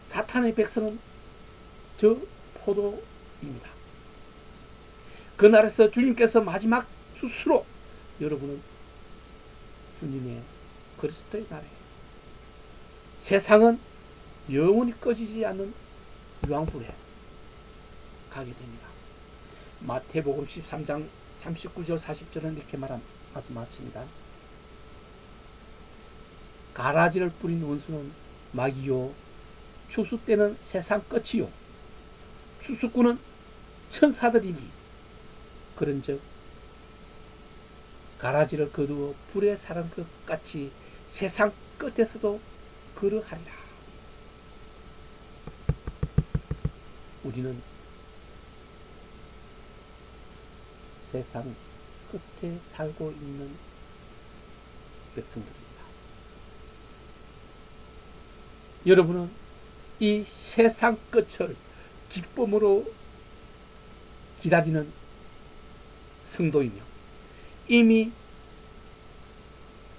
사탄의 백성은 저 포도입니다. 그날에서 주님께서 마지막 추수로 여러분은 주님의 그리스도의 나라에 세상은 영원히 꺼지지 않는 유황불에 가게 됩니다. 마태복음 13장 39절 40절은 이렇게 말씀하십니다. 가라지를 뿌린 원수는 마귀요 추수 때는 세상 끝이요 추수꾼은 천사들이니 그런즉 가라지를 거두어 불에 사른 것 같이 세상 끝에서도 그러하리라. 우리는 세상 끝에 살고 있는 백성들입니다. 여러분은 이 세상 끝을 기쁨으로 기다리는 성도이며 이미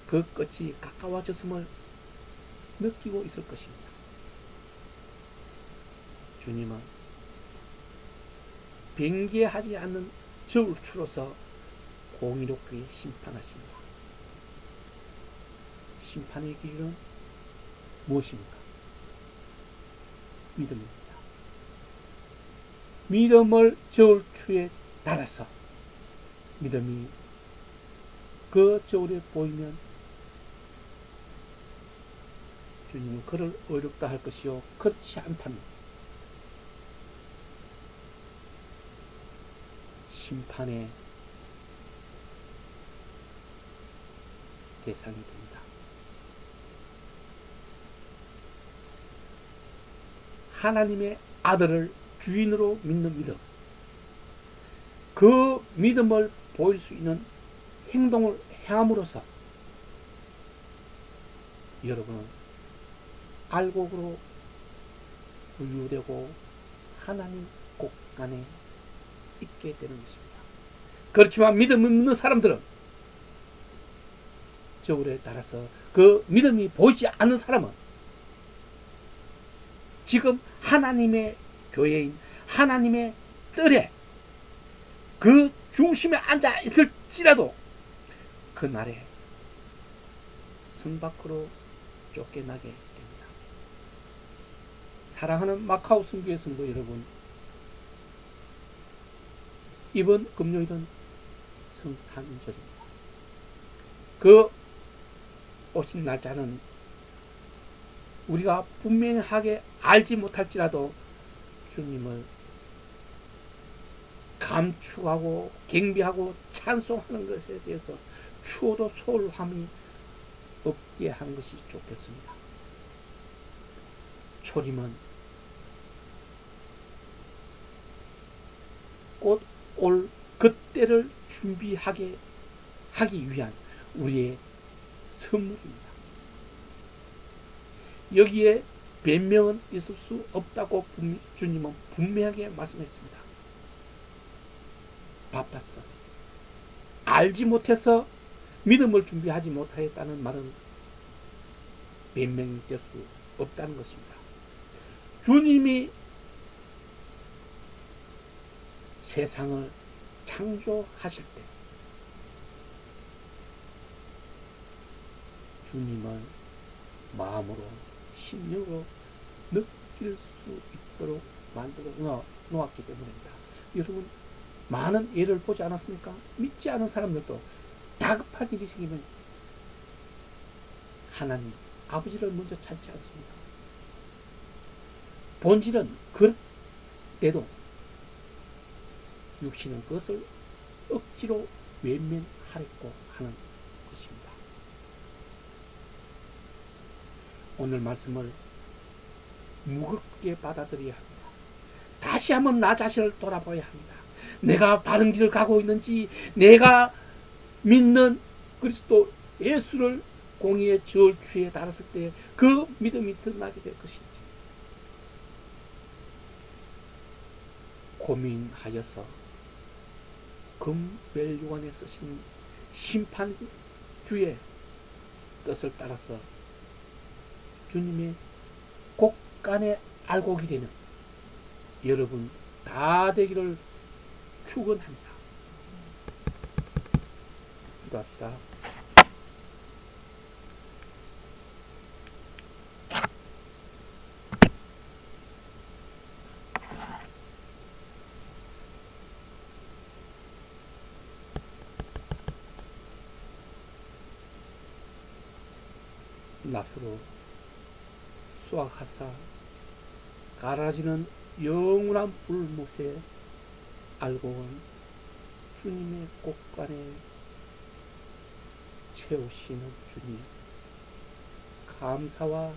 그 끝이 가까워졌음을 느끼고 있을 것입니다. 주님은 변개하지 않는 저울추로서 공의롭게 심판하십니다. 심판의 길은 무엇입니까? 믿음입니다. 믿음을 저울추에 달아서 믿음이 그 저울에 보이면 주님은 그를 어렵다 할 것이요 그렇지 않다면 심판의 대상이 됩니다. 하나님의 아들을 주인으로 믿는 믿음, 그 믿음을 보일 수 있는 행동을 행함으로써 여러분은 알곡으로 분류되고 하나님 곳간에 있게 되는 것입니다. 그렇지만 믿음 없는 사람들은 저울에 따라서 그 믿음이 보이지 않는 사람은 지금 하나님의 교회인 하나님의 뜰에 그 중심에 앉아 있을지라도 그날에 성 밖으로 쫓겨나게 됩니다. 사랑하는 마카오 선교회 성도 여러분, 이번 금요일은 성탄절입니다. 그 오신 날짜는 우리가 분명하게 알지 못할지라도 주님을 감축하고 경배하고 찬송하는 것에 대해서 추호도 소홀함이 없게 하는 것이 좋겠습니다. 초림은 곧 올 그때를 준비하게 하기 위한 우리의 선물입니다. 여기에 변명은 있을 수 없다고 주님은 분명하게 말씀했습니다. 바빴어. 알지 못해서 믿음을 준비하지 못하였다는 말은 변명이 될 수 없다는 것입니다. 주님이 세상을 창조하실 때 주님을 마음으로 심령으로 느낄 수 있도록 만들어 놓았기 때문입니다. 여러분, 많은 예를 보지 않았습니까? 믿지 않은 사람들도 다급한 일이 생기면 하나님 아버지를 먼저 찾지 않습니다. 본질은 그때도 육신은 그것을 억지로 외면하려고 하는 것입니다. 오늘 말씀을 무겁게 받아들여야 합니다. 다시 한번 나 자신을 돌아봐야 합니다. 내가 바른 길을 가고 있는지, 내가 믿는 그리스도 예수를 공의의 저울추에 달았을 때 그 믿음이 드러나게 될 것인지 고민하여서 금벨유관에 쓰신 심판주의 뜻을 따라서 주님의 곳간에 알곡이 되는 여러분 다 되기를 축원합니다. 기도합시다. 낫으로 수확하사 갈아지는 영원한 불못에 알곡은 주님의 곳간에 채우시는 주님, 감사와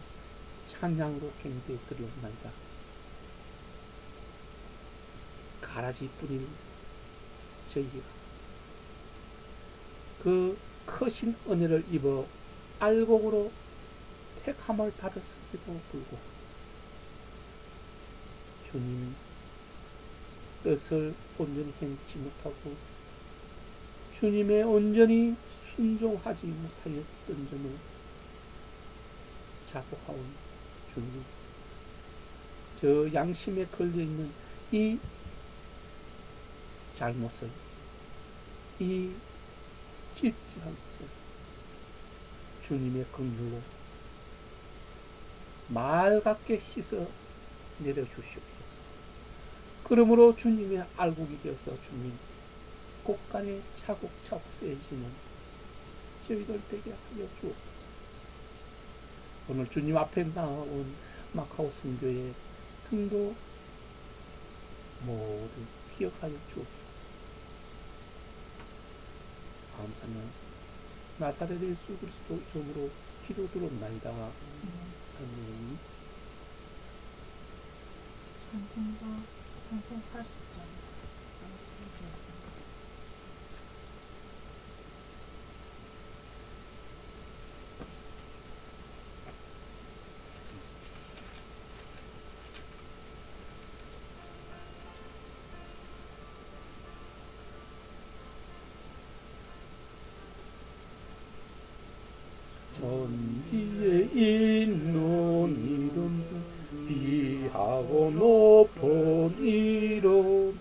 찬양으로 경배에 드리옵나이다. 가라지 뿌린 저희가 그 크신 은혜를 입어 알곡으로 택함을 받았음에도 불구하고 주님 뜻을 온전히 행치 못하고 주님의 온전히 순종하지 못하였던 점을 자복하온 주님, 저 양심에 걸려있는 이 잘못을, 이 찝찝한 것을 주님의 긍휼로 말 같게 씻어 내려주시옵소서. 그러므로 주님의 알곡이 되어서 주님 곳간에 차곡차곡 세지는 저희들 되게 하여 주옵소서. 오늘 주님 앞에 나온 마카오 선교의 성도 모두 기억하여 주옵소서. 감사는 나사렛 예수 그리스도 이름으로 기도드렸나이다. 아멘. 찬송가 80장. 천지에 있는 이름 귀하고 높은 이름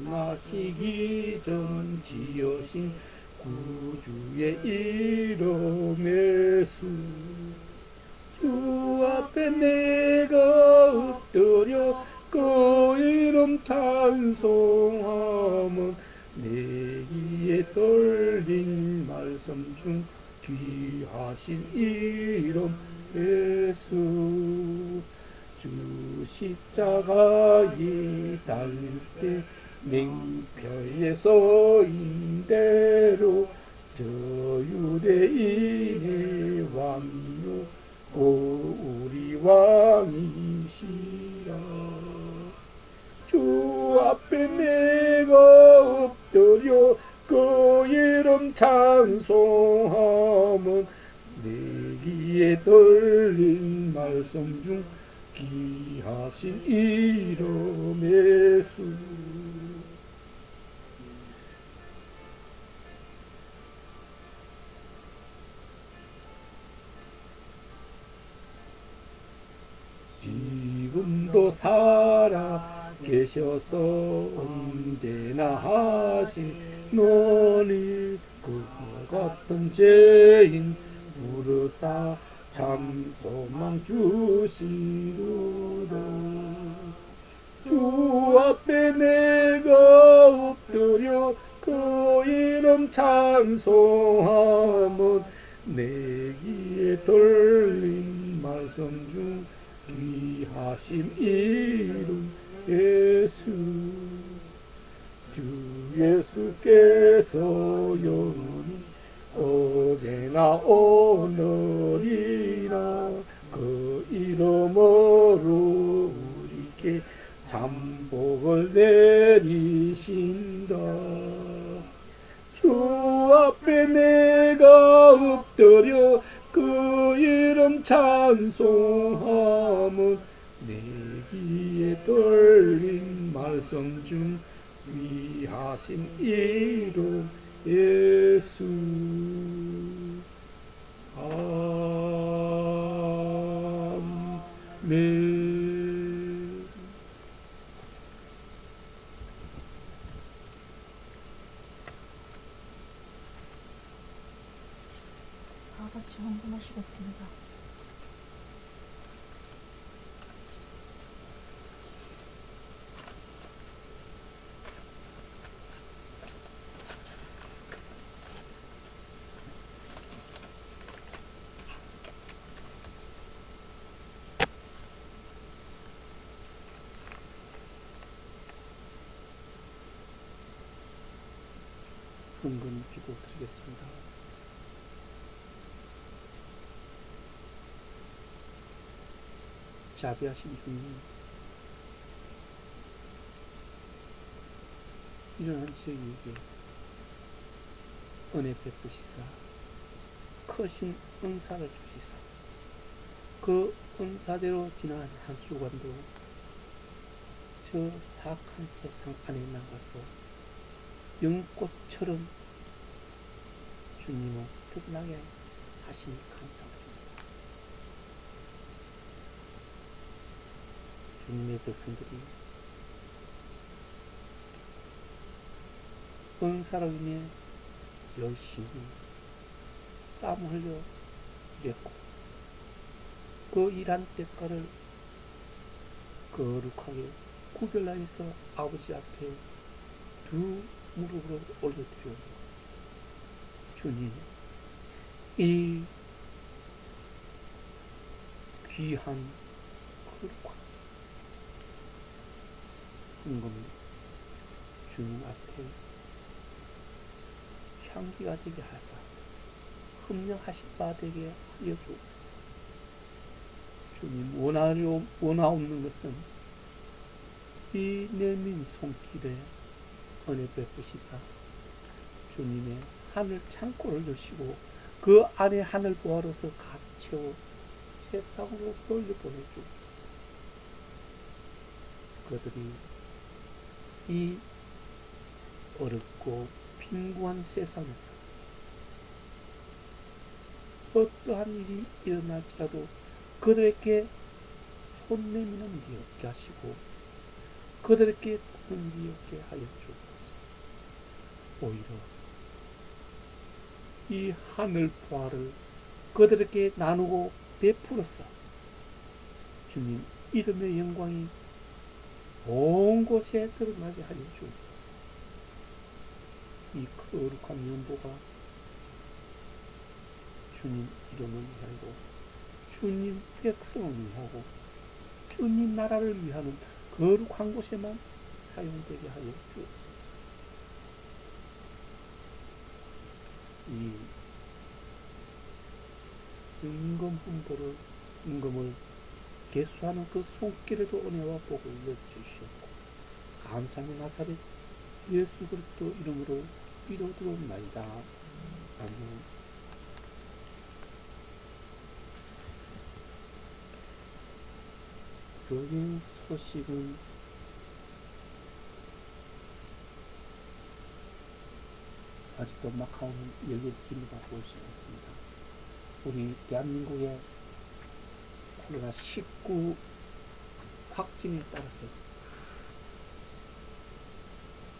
나시기 전 지으신 구주의 이름 예수 주 앞에 내가 엎드려 그 이름 찬송하면 내 귀에 떨린 말씀 중 귀하신 이름 예수 주 십자가에 달릴 때 맹표에 서인 대로 저 유대인의 왕이요 우리 왕이시라 주 앞에 내가 엎드려 그 이름 찬송하면 내 귀에 들린 말씀 중 귀하신 이름 예수 지금도 살아 계셔서 언제나 하신 너니 그와 같은 죄인 부르사 참 소망 주시도다 주 앞에 내가 엎드려 그 이름 찬송하면 내 귀에 들린 말씀 중 귀하신 이름 예수 주 예수께서 영원히 어제나 오늘이나 그 이름으로 우리께 잠복을 내리신다 주 앞에 내가 엎드려 그 이름 찬송하면 내 귀에 들린 말씀 중 귀하신 이름 예수 아멘. 다 같이 헌금하시겠습니다. 헌금 기도 드리겠습니다. 자비하신 주님, 이러한 저희에게 은혜 베푸시사 크신 은사를 주시사 그 은사대로 지난 한 주간도 저 사악한 세상 안에 나가서 영꽃처럼 주님을 드러나게 하시니 감사드립니다. 주님의 백성들이 은사로 인해 열심히 땀 흘려 일했고 그 일한 대가를 거룩하게 구별하여서 아버지 앞에 두 무릎으로 올려드려. 주님, 이 귀한 거룩한 헌금 주님 앞에 향기가 되게 하사 흠령하신 바 되게 하여 주옵소서. 주님, 원하옵는 것은 이 내민 손길에 은혜 베푸시사 주님의 하늘 창고를 여시고 그 안에 하늘 보화로서 가득 채워 세상으로 돌려보내주옵소서. 그들이 이 어렵고 빈곤한 세상에서 어떠한 일이 일어날지라도 그들에게 손 내미는 일이 없게 하시고 그들에게 큰 일이 없게 하여 주옵소서. 오히려 이 하늘 보화를 그들에게 나누고 베풀어서 주님 이름의 영광이 온 곳에 드러나게 하여 주옵소서. 이 거룩한 연보가 주님 이름을 위하고 주님 백성을 위하고 주님 나라를 위하는 거룩한 곳에만 사용되게 하여 주옵소서. 이 임금을 계수하는 그 손길에도 은혜와 복을 내주시옵고 감사의 나사렛 예수 그리스도 이름으로 기도드리옵나이다. 아멘. 교회 소식은 아직도 마카오는 열릴 기미가 보이지 않습니다. 우리 대한민국의 코로나19 확진에 따라서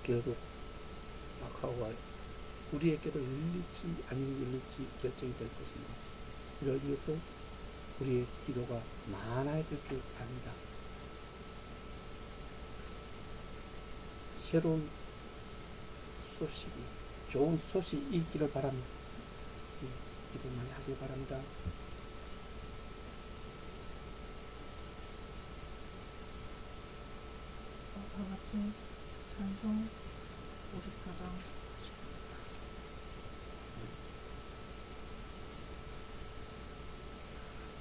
결국 마카오가 우리에게도 열릴지 아니면 열릴지 결정이 될 것입니다. 이를 위해서 우리의 기도가 많아야 될 줄 압니다. 새로운 소식이 좋은 소식이 있기를 바랍니다. 기도 많이 하길 바랍니다. 다 같이 찬송 우리 가장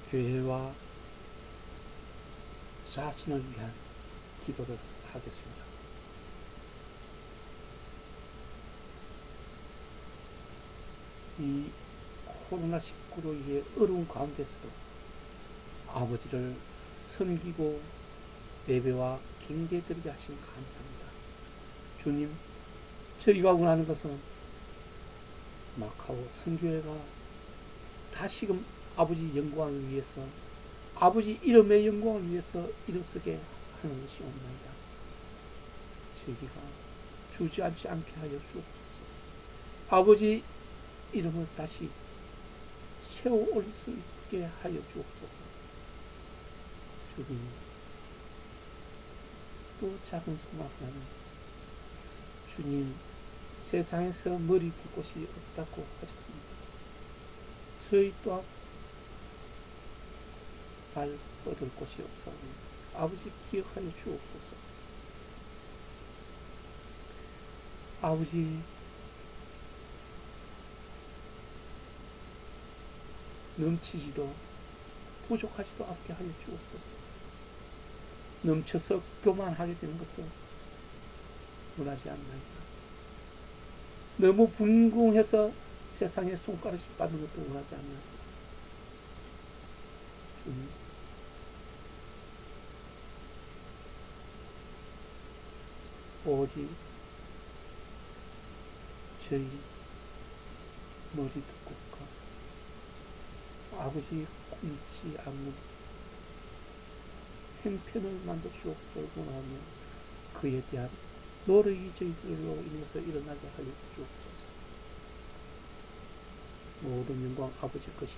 교회와 자신을 위한 기도를 하겠습니다. 이 코로나19로 인해 어려운 가운데서도 아버지를 섬기고 예배와 경배드리게 하시면 감사합니다. 주님, 저희가 원하는 것은 마카오 선교회가 다시금 아버지 영광을 위해서 아버지 이름의 영광을 위해서 일어서게 하는 것이옵나이다. 저희가 주저앉지 않게 하여 주옵소서. 아버지 이름을 다시 세워 올릴 수 있게 하여 주옵소서. 주님, 또 작은 소망 하나는 주님, 세상에서 머리 둘 곳이 없다고 하셨습니다. 저희 또한 발 뻗을 곳이 없사오니 아버지 기억하여 주옵소서. 아버지, 넘치지도 부족하지도 않게 하여 주옵소서. 넘쳐서 교만하게 되는 것은 원하지 않나이다. 너무 붕붕해서 세상에 손가락질 받는 것도 원하지 않나이다. 오직 저희 머리 두껍고 아버지 꿈치 않는 형편을 만드시옵소서 원하며 그에 대한 노력이 저희들로 인해서 일어나게 하여 주옵소서. 모든 영광 아버지 것이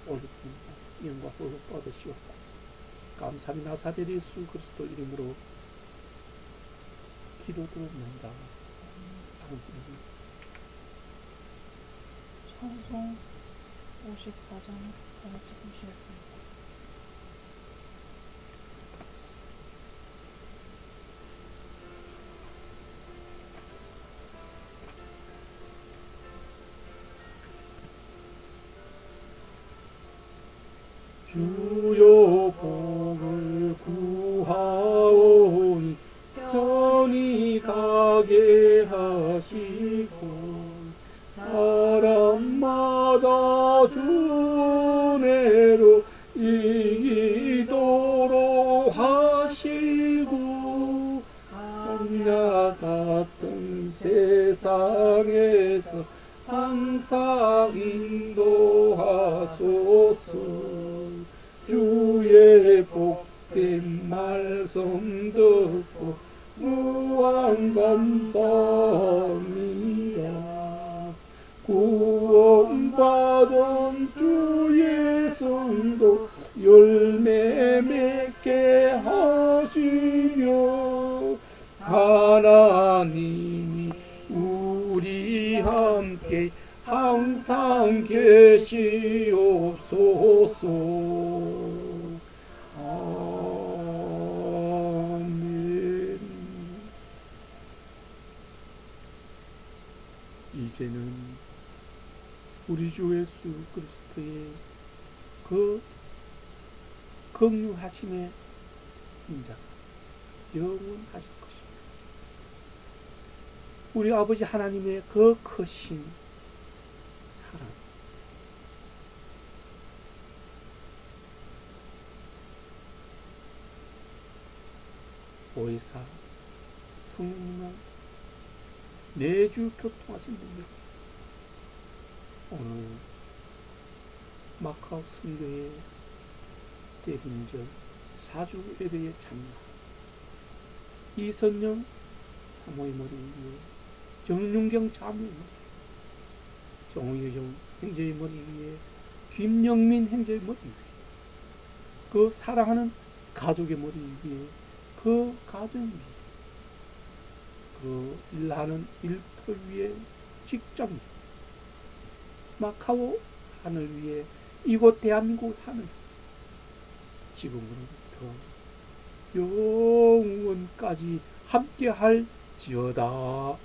올리옵니다. 영광 홀로 뻗으시옵고 감사히 나사렛 예수 그리스도 이름으로 기도드립니다. 찬송 54장 다 같이 보시겠습니다. 주여 복을 구하오니 편히 가게 하시고 사람마다 주 은혜로 이기도록 하시고 광야 같은 세상에서 항상 인도하소서. 주의 복된 말씀 듣고 무한 감사합니다. 구원받은 주의 성도 열매 맺게 하시며 하나님이 우리 함께 항상 계시옵소서. 아멘. 이제는 우리 주 예수 그리스도의 그 긍휼하심의 인자가 영원하실 것입니다. 우리 아버지 하나님의 그 크신 사랑, 보혜사 성령님은 매주 교통하신 분이었습니다. 오늘 마카오 선교의 대림절 4주 예배의 참여, 이선영 사모의 머리 위에 정윤경 자매의 머리, 정의정 행제의 머리 위에 김영민 행제의 머리 위에 그 사랑하는 가족의 머리 위에 그 가정 위에 그 일하는 일터 위에 직장 위에 마카오 하늘 위에 이곳 대한민국 하늘 지금부터 영원까지 함께 할지어다.